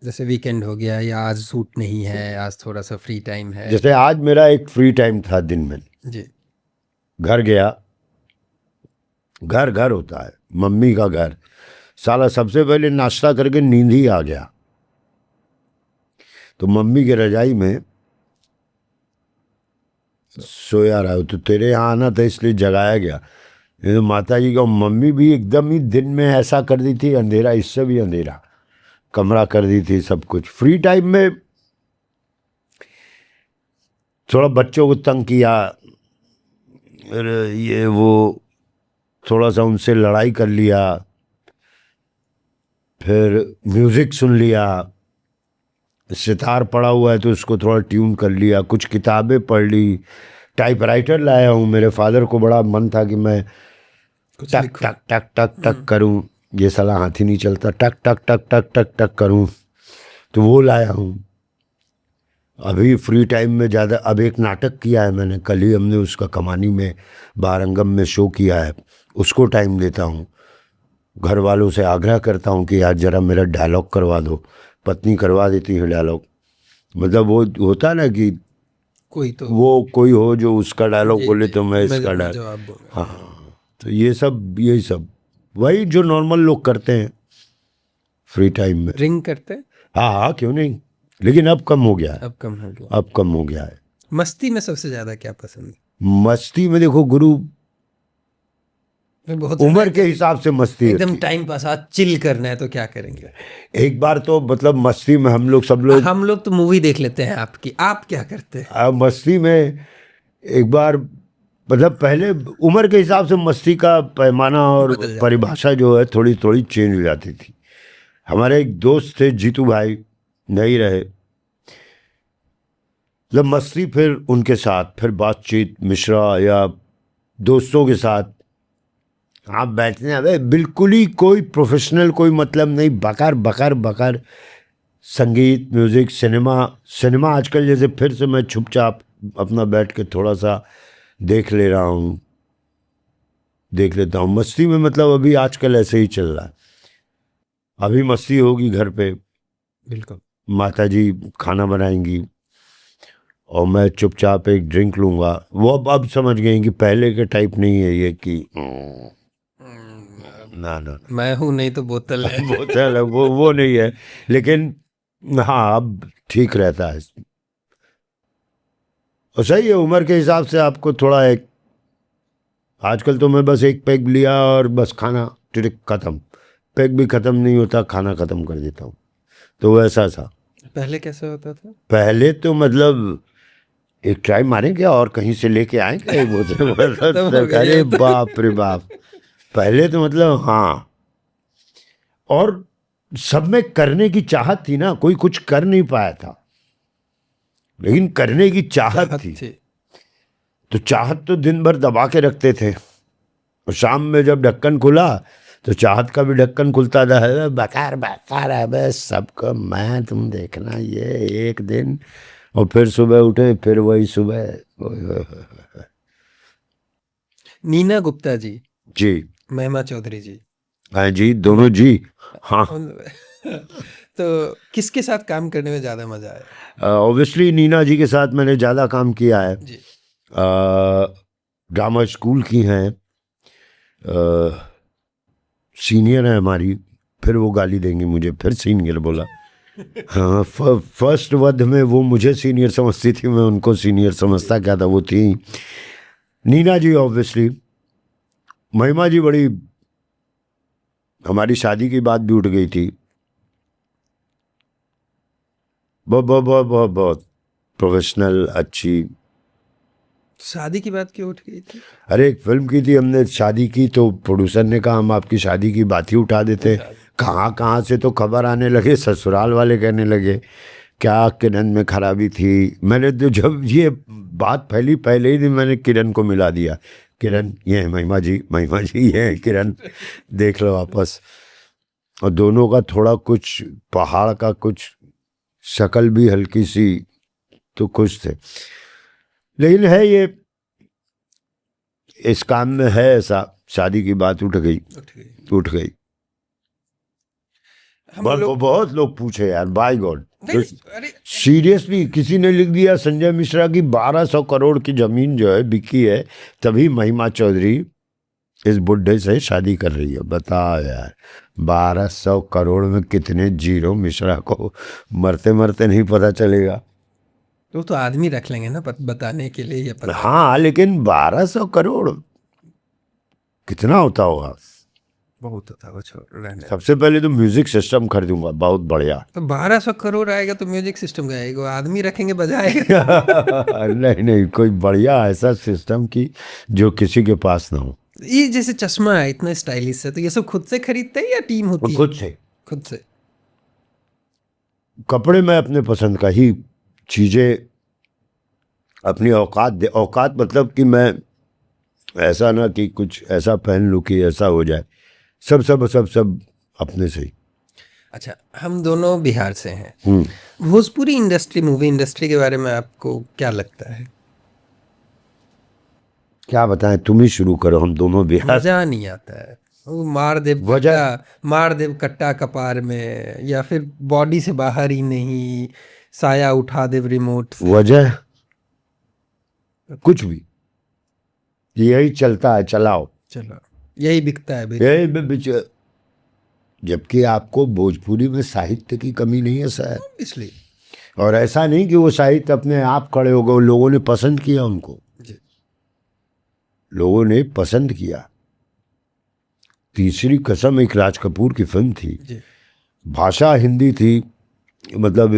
जैसे वीकेंड हो गया, या आज शूट नहीं है, आज थोड़ा सा फ्री टाइम है। जैसे आज मेरा एक फ्री टाइम था दिन में जी, घर गया, घर होता है मम्मी का घर, साला सबसे पहले नाश्ता करके नींद ही आ गया। तो मम्मी के रजाई में सोया रहा, तो तेरे यहाँ आना था इसलिए जगाया गया। ये तो माता जी का, मम्मी भी एकदम ही दिन में ऐसा कर दी थी, अंधेरा, इससे भी अंधेरा कमरा कर दी थी सब कुछ। फ्री टाइम में थोड़ा बच्चों को तंग किया, ये वो, थोड़ा सा उनसे लड़ाई कर लिया, फिर म्यूज़िक सुन लिया, सितार पड़ा हुआ है तो उसको थोड़ा ट्यून कर लिया, कुछ किताबें पढ़ ली, टाइपराइटर लाया हूँ। मेरे फादर को बड़ा मन था कि मैं टक टक टक टक टक करूँ, ये साला हाथ ही नहीं चलता, टक टक टक टक टक टक करूँ, तो वो लाया हूँ। अभी फ्री टाइम में ज़्यादा, अब एक नाटक किया है मैंने, कल ही हमने उसका कमानी में बारंगम में शो किया है, उसको टाइम देता हूँ। घर वालों से आग्रह करता हूँ कि आज ज़रा मेरा डायलॉग करवा दो, पत्नी करवा देती है डायलॉग। मतलब वो होता ना कि कोई हो जो उसका डायलॉग बोले तो मैं इसका डायलॉग, हाँ। तो ये सब वही जो नॉर्मल लोग करते हैं फ्री टाइम में। ड्रिंक करते हैं? हाँ, क्यों नहीं, लेकिन अब कम हो गया है, अब कम हो गया है। मस्ती में सबसे ज्यादा क्या पसंद है? मस्ती में देखो गुरु, बहुत उम्र के हिसाब से मस्ती, एकदम टाइम पास, आज चिल करना है तो क्या करेंगे? एक बार तो मतलब मस्ती में हम लोग तो मूवी देख लेते हैं आपकी। आप क्या करते हैं मस्ती में? एक बार मतलब पहले उम्र के हिसाब से मस्ती का पैमाना और परिभाषा जो है थोड़ी थोड़ी चेंज हो जाती थी। हमारे एक दोस्त थे जीतू भाई, नहीं रहे, जब मस्ती फिर उनके साथ, फिर बातचीत मिश्रा या दोस्तों के साथ आप बैठने, अबे बिल्कुल ही कोई प्रोफेशनल कोई मतलब नहीं, बकर बकर बकर, संगीत, म्यूज़िक, सिनेमा आजकल जैसे फिर से मैं चुपचाप अपना बैठ के थोड़ा सा देख लेता हूँ। मस्ती में मतलब अभी आजकल ऐसे ही चल रहा है। अभी मस्ती होगी घर पे, बिल्कुल, माता जी खाना बनाएंगी और मैं चुपचाप एक ड्रिंक लूँगा। वो अब समझ गई कि पहले के टाइप नहीं है ये कि ना मैं हूँ नहीं तो बोतल है बोतल है, वो नहीं है, लेकिन हाँ अब ठीक रहता है। और सही है, उम्र के हिसाब से आपको थोड़ा एक, आजकल तो मैं बस एक पैग लिया और बस खाना टिक खत्म, पैग भी खत्म नहीं होता, खाना खत्म कर देता हूँ। तो वैसा था। पहले कैसे होता था? पहले तो मतलब एक ट्राई मारें क्या और कहीं से लेके आए क्या एक बोतल? अरे बाप रे बाप, पहले तो मतलब हाँ और सब में करने की चाहत थी ना, कोई कुछ कर नहीं पाया था लेकिन करने की चाहत थी। तो चाहत तो दिन भर दबा के रखते थे और शाम में जब ढक्कन खुला तो चाहत का भी ढक्कन खुलता था, बेकार बेकार है बस सबको मैं तुम देखना ये एक दिन। और फिर सुबह उठे फिर वही सुबह। नीना गुप्ता जी, जी महिमा चौधरी जी, हाँ जी दोनों जी हाँ। तो किसके साथ काम करने में ज़्यादा मज़ा आया? ऑब्वियसली नीना जी के साथ मैंने ज़्यादा काम किया है। जी। ड्रामा स्कूल की हैं, सीनियर है हमारी, फिर वो गाली देंगे मुझे, फिर सीनियर बोला। हाँ फर्स्ट वध में वो मुझे सीनियर समझती थी, मैं उनको सीनियर समझता क्या था, वो थी नीना जी ऑब्वियसली। महिमा जी बड़ी, हमारी शादी की बात भी उठ गई थी, बहुत बहुत बहुत बहुत बहुत प्रोफेशनल अच्छी। शादी की बात क्यों उठ गई थी? अरे एक फिल्म की थी हमने, शादी की, तो प्रोड्यूसर ने कहा हम आपकी शादी की बात ही उठा देते। कहाँ कहाँ से तो खबर आने लगे, ससुराल वाले कहने लगे क्या किरण में खराबी थी। मैंने तो जब ये बात फैली पहले ही दिन मैंने किरण को मिला दिया, किरण ये है महिमा जी, महिमा जी ये है किरण, देख लो वापस। और दोनों का थोड़ा कुछ पहाड़ का कुछ शक्ल भी हल्की सी, तो खुश थे। लेकिन है ये इस काम में है ऐसा, शादी की बात उठ गई। बहुत लोग पूछे यार, बाय गॉड सीरियसली, किसी ने लिख दिया संजय मिश्रा की 1200 करोड़ की जमीन जो है बिकी है, तभी महिमा चौधरी इस बुढ़े से शादी कर रही है। बताओ यार 1200 करोड़ में कितने जीरो मिश्रा को मरते मरते नहीं पता चलेगा। तो आदमी रख लेंगे ना बताने के लिए, पता। हाँ लेकिन 1200 करोड़ कितना होता होगा? बहुत होता है, छोड़ रहने। सबसे पहले तो म्यूजिक सिस्टम खरीदूंगा बहुत बढ़िया। तो 1200 करोड़ आएगा तो म्यूजिक सिस्टम का आएगा, आदमी रखेंगे बजाएगा। नहीं नहीं, कोई बढ़िया ऐसा सिस्टम की जो किसी के पास ना हो। ये जैसे चश्मा है इतना स्टाइलिश है, तो ये सब खुद से खरीदते हैं या टीम होती है? खुद से। कपड़े में अपने पसंद का ही चीजें, अपनी औकात मतलब कि मैं ऐसा ना कि कुछ ऐसा पहन लूं कि ऐसा हो जाए, सब सब सब सब अपने से ही। अच्छा, हम दोनों बिहार से हैं। भोजपुरी इंडस्ट्री, मूवी इंडस्ट्री के बारे में आपको क्या लगता है? क्या बताएं, तुम ही शुरू करो, हम दोनों बिहार। मजा नहीं आता है, वो मार देव कट्टा कपार में, या फिर बॉडी से बाहर ही नहीं, साया उठा देव रिमोट। वजह कुछ भी, यही चलता है, चलाओ चलो यही बिकता है यही। जबकि आपको भोजपुरी में साहित्य की कमी नहीं है सर, इसलिए। और ऐसा नहीं कि वो साहित्य अपने आप खड़े हो गए, लोगों ने पसंद किया उनको, लोगों ने पसंद किया। तीसरी कसम एक राज कपूर की फिल्म थी, भाषा हिंदी थी, मतलब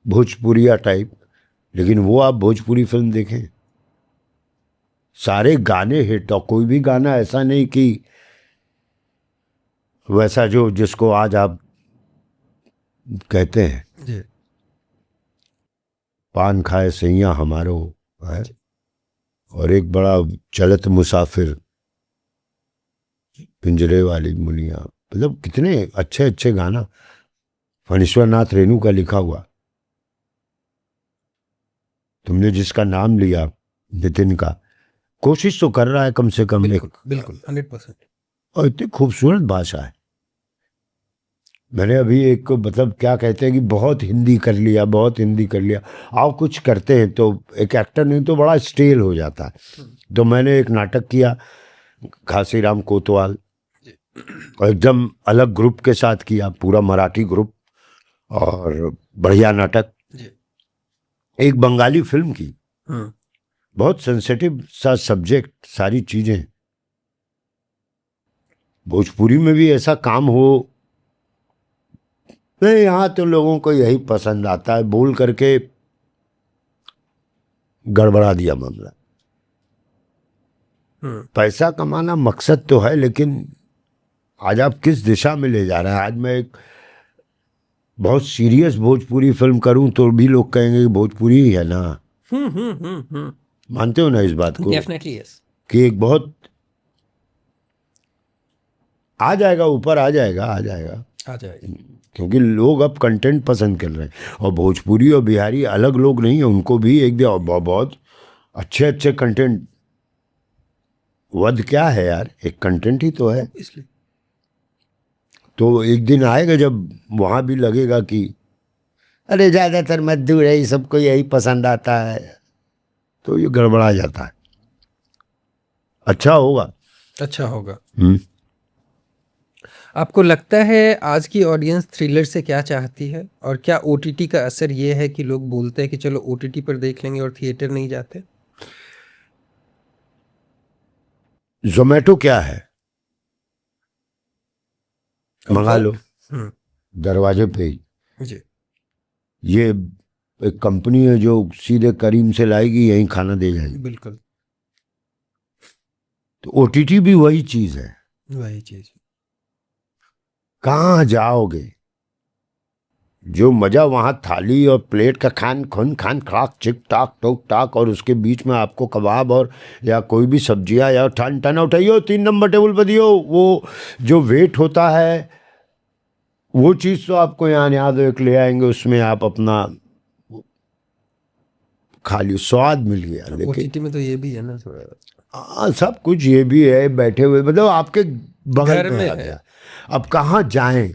भोजपुरिया टाइप, लेकिन वो आप भोजपुरी फिल्म देखें सारे गाने हिट, और कोई भी गाना ऐसा नहीं कि वैसा जो जिसको आज आप कहते हैं पान खाए सैया हमारो है, और एक बड़ा चलत मुसाफिर, पिंजरे वाली मुनिया, मतलब कितने अच्छे अच्छे गाना, फणीश्वर नाथ रेणु का लिखा हुआ। तुमने जिसका नाम लिया नितिन का, कोशिश तो कर रहा है कम से कम। बिल्कुल 100%। और इतनी खूबसूरत भाषा है। मैंने अभी एक मतलब क्या कहते हैं कि बहुत हिंदी कर लिया, बहुत हिंदी कर लिया, आप कुछ करते हैं तो एक एक्टर नहीं तो बड़ा स्टेल हो जाता है। तो मैंने एक नाटक किया घासीराम कोतवाल, और एकदम अलग ग्रुप के साथ किया, पूरा मराठी ग्रुप, और बढ़िया नाटक। एक बंगाली फिल्म की, बहुत सेंसिटिव सा सब्जेक्ट, सारी चीजें। भोजपुरी में भी ऐसा काम हो नहीं, यहाँ तो लोगों को यही पसंद आता है, बोल करके गड़बड़ा दिया मामला। पैसा कमाना मकसद तो है, लेकिन आज आप किस दिशा में ले जा रहे हैं। आज मैं एक बहुत सीरियस भोजपुरी फिल्म करूं तो भी लोग कहेंगे कि भोजपुरी ही है ना। मानते हो ना इस बात को? Definitely yes. कि एक बहुत आ जाएगा, ऊपर आ जाएगा, आ जाएगा, आ जाएगा। क्योंकि लोग अब कंटेंट पसंद कर रहे हैं। और भोजपुरी और बिहारी अलग लोग नहीं है, उनको भी एक दिन बहुत अच्छे अच्छे कंटेंट। वध क्या है यार, एक कंटेंट ही तो है। इसलिए तो एक दिन आएगा जब वहाँ भी लगेगा कि अरे ज़्यादातर मजदूर है, सबको यही पसंद आता है, तो ये गड़बड़ा जाता है। अच्छा होगा। अच्छा होगा। आपको लगता है आज की ऑडियंस थ्रिलर से क्या चाहती है, और क्या ओटीटी का असर ये है कि लोग बोलते हैं कि चलो ओटीटी पर देख लेंगे और थिएटर नहीं जाते? जोमेटो क्या है, मंगा लो दरवाजे पे ही। जी। ये एक कंपनी है जो सीधे करीम से लाएगी, यहीं खाना दे जाएगी। बिल्कुल तो ओटीटी भी वही चीज है। वही चीज। कहाँ जाओगे, जो मजा वहां थाली और प्लेट का खान खड़ाक चिक टाक टोक टाक, और उसके बीच में आपको कबाब और या कोई भी सब्जियां, या ठन ठन उठाइयो 3 नंबर टेबल पर दियो, वो जो वेट होता है वो चीज़ तो आपको यहाँ याद एक ले आएंगे, उसमें आप अपना खा लियो, स्वाद मिल गया। देखिए ओटीटी में तो ये भी है ना थोड़ा। सब कुछ ये भी है, बैठे हुए मतलब आपके बगल में आ है। गया। अब कहाँ जाएं।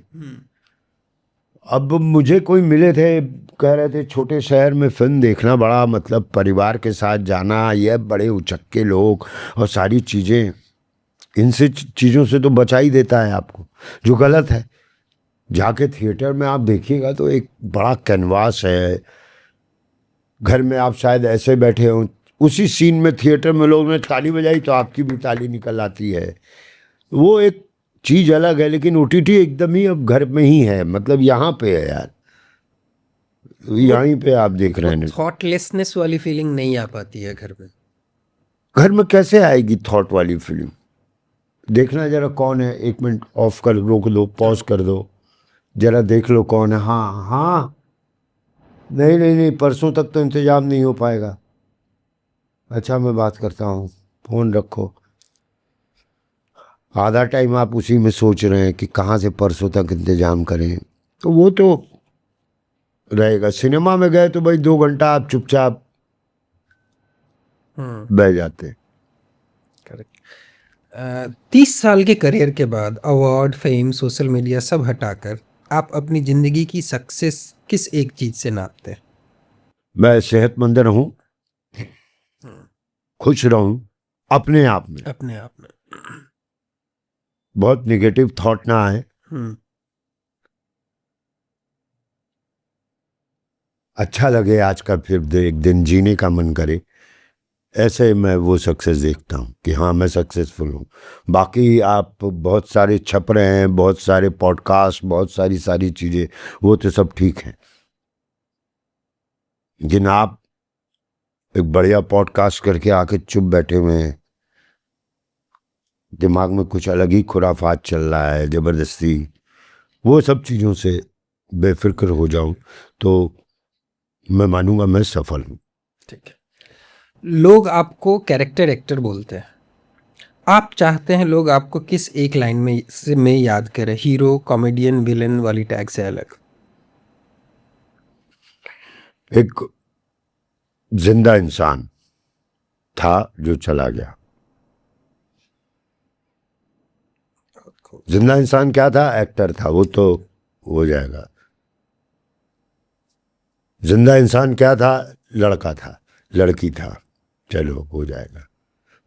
अब मुझे कोई मिले थे, कह रहे थे छोटे शहर में फिल्म देखना बड़ा मतलब परिवार के साथ जाना, ये बड़े उचक्के लोग और सारी चीज़ें, इनसे चीज़ों से तो बचा ही देता है आपको, जो गलत है। जाके थिएटर में आप देखिएगा तो एक बड़ा कैनवास है। घर में आप शायद ऐसे बैठे हों, उसी सीन में थिएटर में लोग ने ताली बजाई तो आपकी भी ताली निकल आती है। वो एक चीज़ अलग है। लेकिन ओटीटी एकदम ही अब घर में ही है, मतलब यहाँ पे है यार, यहीं पे आप देख रहे हैं। थॉटलेसनेस वाली फीलिंग नहीं आ पाती है घर में। घर में कैसे आएगी थॉट वाली फिल्म? देखना जरा कौन है, 1 मिनट ऑफ कर, रोक दो, पॉज कर दो, जरा देख लो कौन है। हाँ हाँ, नहीं नहीं नहीं, परसों तक तो इंतजाम नहीं हो पाएगा। अच्छा मैं बात करता हूँ, फ़ोन रखो। आधा टाइम आप उसी में सोच रहे हैं कि कहाँ से परसों तक इंतजाम करें, तो वो तो रहेगा। सिनेमा में गए तो भाई 2 घंटा आप चुपचाप बैठ जाते। करेक्ट। 30 साल के करियर के बाद अवार्ड, फेम, सोशल मीडिया सब हटाकर आप अपनी जिंदगी की सक्सेस किस एक चीज से नापते हैं? मैं सेहतमंद रहूं, खुश रहूं अपने आप में, अपने आप में। बहुत निगेटिव थॉट ना आए, अच्छा लगे आज का फिर एक दिन जीने का मन करे, ऐसे मैं वो सक्सेस देखता हूँ कि हाँ मैं सक्सेसफुल हूँ। बाकी आप बहुत सारे छप रहे हैं, बहुत सारे पॉडकास्ट, बहुत सारी चीज़ें, वो तो सब ठीक हैं, लेकिन आप एक बढ़िया पॉडकास्ट करके आके चुप बैठे हुए हैं, दिमाग में कुछ अलग ही खुराफात चल रहा है ज़बरदस्ती, वो सब चीज़ों से बेफिक्र हो जाऊं तो मैं मानूंगा मैं सफल हूँ। ठीक है। लोग आपको कैरेक्टर एक्टर बोलते हैं, आप चाहते हैं लोग आपको किस एक लाइन में याद करें? हीरो, कॉमेडियन, विलन वाली टैग से अलग। एक जिंदा इंसान था जो चला गया। जिंदा इंसान क्या था? एक्टर था, वो तो हो जाएगा। जिंदा इंसान क्या था? लड़का था, लड़की था, चलो हो जाएगा।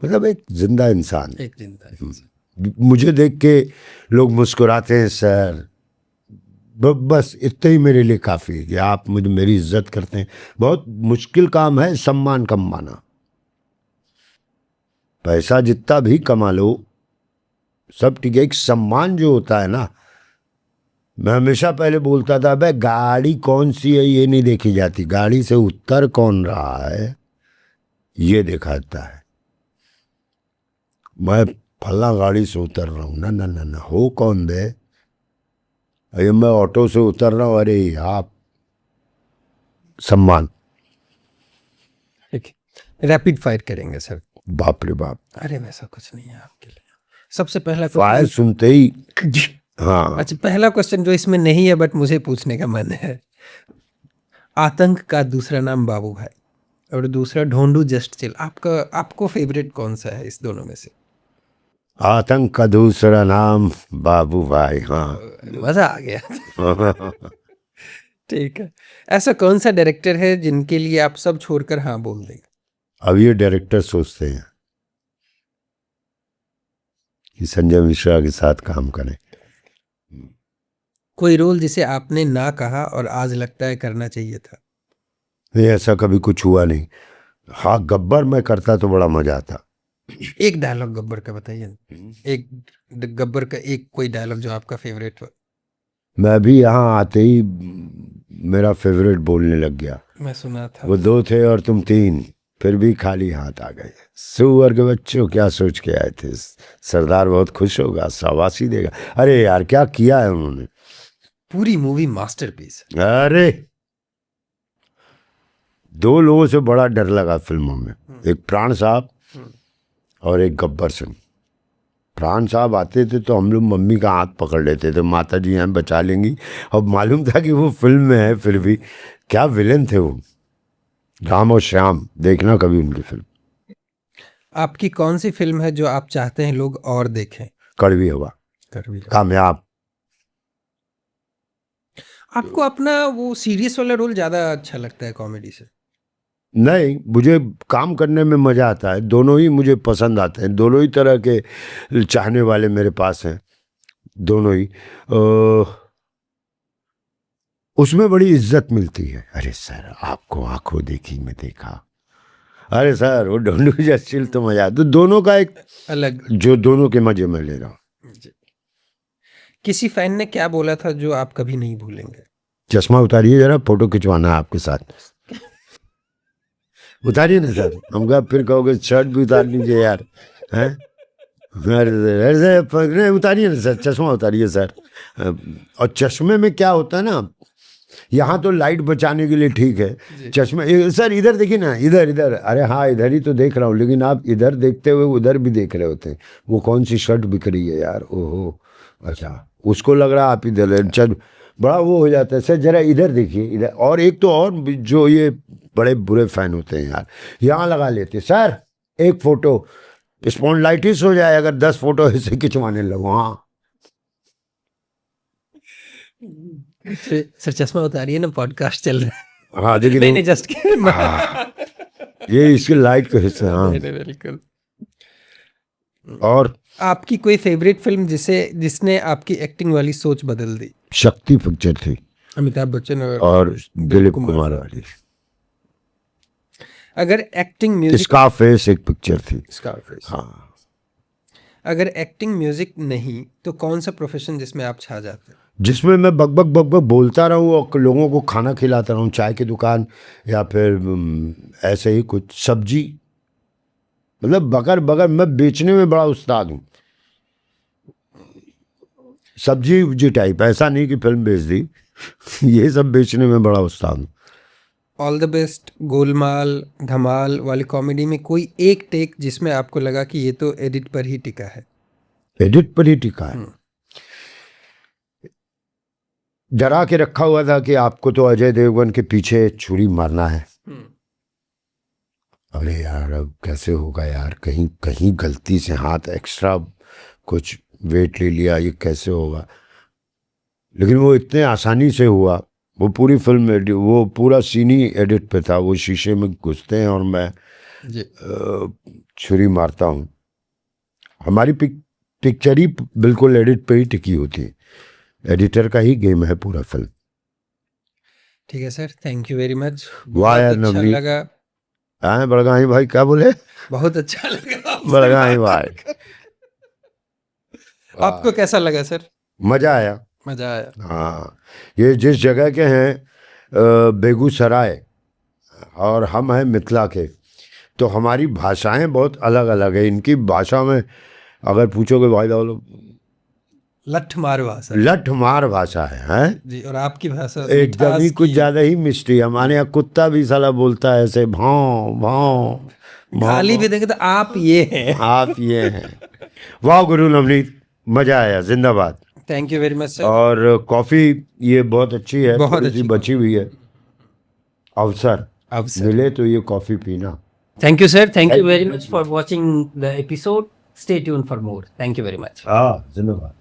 मतलब एक जिंदा इंसान। एक जिंदा इंसान। मुझे देख के लोग मुस्कुराते हैं सर, बस इतना ही मेरे लिए काफ़ी है कि आप मुझे मेरी इज्जत करते हैं। बहुत मुश्किल काम है सम्मान कमाना, पैसा जितना भी कमा लो सब ठीक है, एक सम्मान जो होता है ना, मैं हमेशा पहले बोलता था भाई गाड़ी कौन सी है ये नहीं देखी जाती, गाड़ी से उतर कौन रहा है ये देखा जाता है। मैं फला गाड़ी से उतर रहा हूँ, ना ना ना ना, हो कौन बे? अरे मैं ऑटो से उतर रहा हूँ, अरे आप सम्मान। ठीक है, रैपिड फायर करेंगे सर। बाप रे बाप, अरे वैसा कुछ नहीं है आपके लिए। सबसे पहला फायर क्वेश्चन, सुनते ही हाँ, अच्छा पहला क्वेश्चन जो इसमें नहीं है बट मुझे पूछने का मन है। आतंक का दूसरा नाम बाबू भाई और दूसरा ढोंडू जस्ट चिल, आपको फेवरेट कौन सा है इस दोनों में से? आतंक का दूसरा नाम बाबू भाई, हाँ। मजा आ गया। ठीक है, ऐसा कौन सा डायरेक्टर है जिनके लिए आप सब छोड़कर हाँ बोल देंगे? अब ये डायरेक्टर सोचते हैं कि संजय मिश्रा के साथ काम करें। कोई रोल जिसे आपने ना कहा और आज लगता है करना चाहिए था? नहीं, ऐसा कभी कुछ हुआ नहीं। हाँ, गब्बर में करता तो बड़ा मजा आता। एक डायलॉग गब्बर का बताइए, एक गब्बर का एक कोई डायलॉग जो आपका फेवरेट हो। मैं भी यहाँ आते ही मेरा फेवरेट बोलने लग गया। मैं सुना था वो 2 थे और तुम 3, फिर भी खाली हाथ आ गए। सुअर के बच्चों, क्या सोच के आए थे? सरदार बहुत खुश होगा, शाबाशी देगा। अरे यार, क्या किया है उन्होंने। पूरी मूवी मास्टरपीस। अरे 2 लोगों से बड़ा डर लगा फिल्मों में, एक प्राण साहब और एक गब्बर सिंह। प्राण साहब आते थे तो हम लोग मम्मी का हाथ पकड़ लेते थे, माता जी हमें बचा लेंगी। और मालूम था कि वो फिल्म में है, फिर भी क्या विलेन थे वो, राम और श्याम। देखना कभी उनकी फिल्म। आपकी कौन सी फिल्म है जो आप चाहते हैं लोग और देखें? कड़वी हवा, कामयाब। आपको अपना वो सीरियस वाला रोल ज्यादा अच्छा लगता है कॉमेडी से? नहीं, मुझे काम करने में मज़ा आता है। दोनों ही मुझे पसंद आते हैं, दोनों ही तरह के चाहने वाले मेरे पास हैं, दोनों ही। उसमें बड़ी इज्जत मिलती है। अरे सर, आपको आंखों देखी में देखा, अरे सर वो ढोंडू जस्टिल तो मजा। तो दोनों का एक अलग, जो दोनों के मजे में ले रहा हूँ। किसी फैन ने क्या बोला था जो आप कभी नहीं भूलेंगे? चश्मा उतारिए जरा, फोटो खिंचवाना है आपके साथ। उतारिए ना सर, हम कहा फिर कहोगे शर्ट भी उतार लीजिए यार, हैं? अरे उतारिए ना सर, चश्मा उतारिए सर। और चश्मे में क्या होता है ना, यहाँ तो लाइट बचाने के लिए ठीक है, चश्मे सर इधर देखिए ना, इधर इधर, अरे हाँ इधर ही तो देख रहा हूँ, लेकिन आप इधर देखते हुए उधर भी देख रहे होते हैं। वो कौन सी शर्ट बिक रही है यार, ओहो, अच्छा उसको लग रहा है आप इधर, चल बड़ा वो हो जाता है। सर जरा इधर देखिए, इधर। और एक तो और जो ये बड़े बुरे फैन होते हैं यार, यहाँ लगा लेते सर एक फोटो, स्पॉन्डिलाइटिस हो जाए अगर 10 फोटो ऐसे खिंचवाने लगो। हाँ सर चश्मा उतारिए ना, पॉडकास्ट चल रहा है। हाँ, देखिए नहीं जस्ट ये इसके लाइट का हिस्सा। हाँ बिल्कुल। और आपकी कोई फेवरेट फिल्म जिसने आपकी एक्टिंग वाली सोच बदल दी? शक्ति पिक्चर थी, अमिताभ बच्चन और दिलीप कुमार वाली। अगर एक्टिंग म्यूजिक, स्कारफेस एक पिक्चर थी। स्कारफेस। हाँ, अगर एक्टिंग म्यूजिक नहीं तो कौन सा प्रोफेशन जिसमें आप छा जाते हैं? जिसमें मैं बक बक बक बक बोलता रहूं और लोगों को खाना खिलाता रहूं, चाय की दुकान या फिर ऐसे ही कुछ सब्जी, मतलब बकर बकर मैं बेचने में बड़ा उस्ताद हूँ। सब्जी उब्जी टाइप, ऐसा नहीं कि फिल्म बेच दी। ये सब बेचने में बड़ा उस्ताद हूँ। ऑल द बेस्ट, गोलमाल, धमाल वाली कॉमेडी में कोई एक टेक जिसमें आपको लगा कि ये तो एडिट पर ही टिका है? एडिट पर ही टिका है। डरा के रखा हुआ था कि आपको तो अजय देवगन के पीछे छुरी मारना है। अरे यार अब कैसे होगा यार, कहीं कहीं गलती से हाथ एक्स्ट्रा कुछ वेट ले लिया, ये कैसे होगा। लेकिन वो इतने आसानी से हुआ। वो पूरी फिल्म में वो पूरा सीन ही एडिट पे था। वो शीशे में घुसते हैं और मैं छुरी मारता हूँ। हमारी पिक्चर ही बिल्कुल एडिट पे ही टिकी होती है। एडिटर का ही गेम है पूरा फिल्म। ठीक है sir, thank you very much. वाह यार, अच्छा लगा। हाँ बड़गाई भाई, क्या बोले? बहुत अच्छा लगा बड़गाई भाई। आपको कैसा लगा सर? मजा आया, मजा आया। हाँ, ये जिस जगह के हैं बेगूसराय और हम हैं मिथिला के, तो हमारी भाषाएं बहुत अलग अलग है। इनकी भाषा में अगर पूछोगे भाई साहब, लठ मार भाषा लठ मार भाषा है, हैं? जी। और आपकी भाषा एकदम ही मिठास कुछ की- ज्यादा ही मिस्ट्री। हमारे यहाँ कुत्ता भी साला बोलता है ऐसे, भाव भाव गाली भी देंगे तो आप ये हैं। आप ये हैं। वाह गुरु नवनीत, मजा आया, जिंदाबाद। Thank you very much sir. और कॉफी ये बहुत अच्छी है, बहुत थोड़ी सी अच्छी बची हुई है। अवसर अवसर। मिले तो ये कॉफी पीना। Thank you, sir. Thank you very much for watching the episode. Stay tuned for more. Thank you very much. हाँ, जिंदाबाद।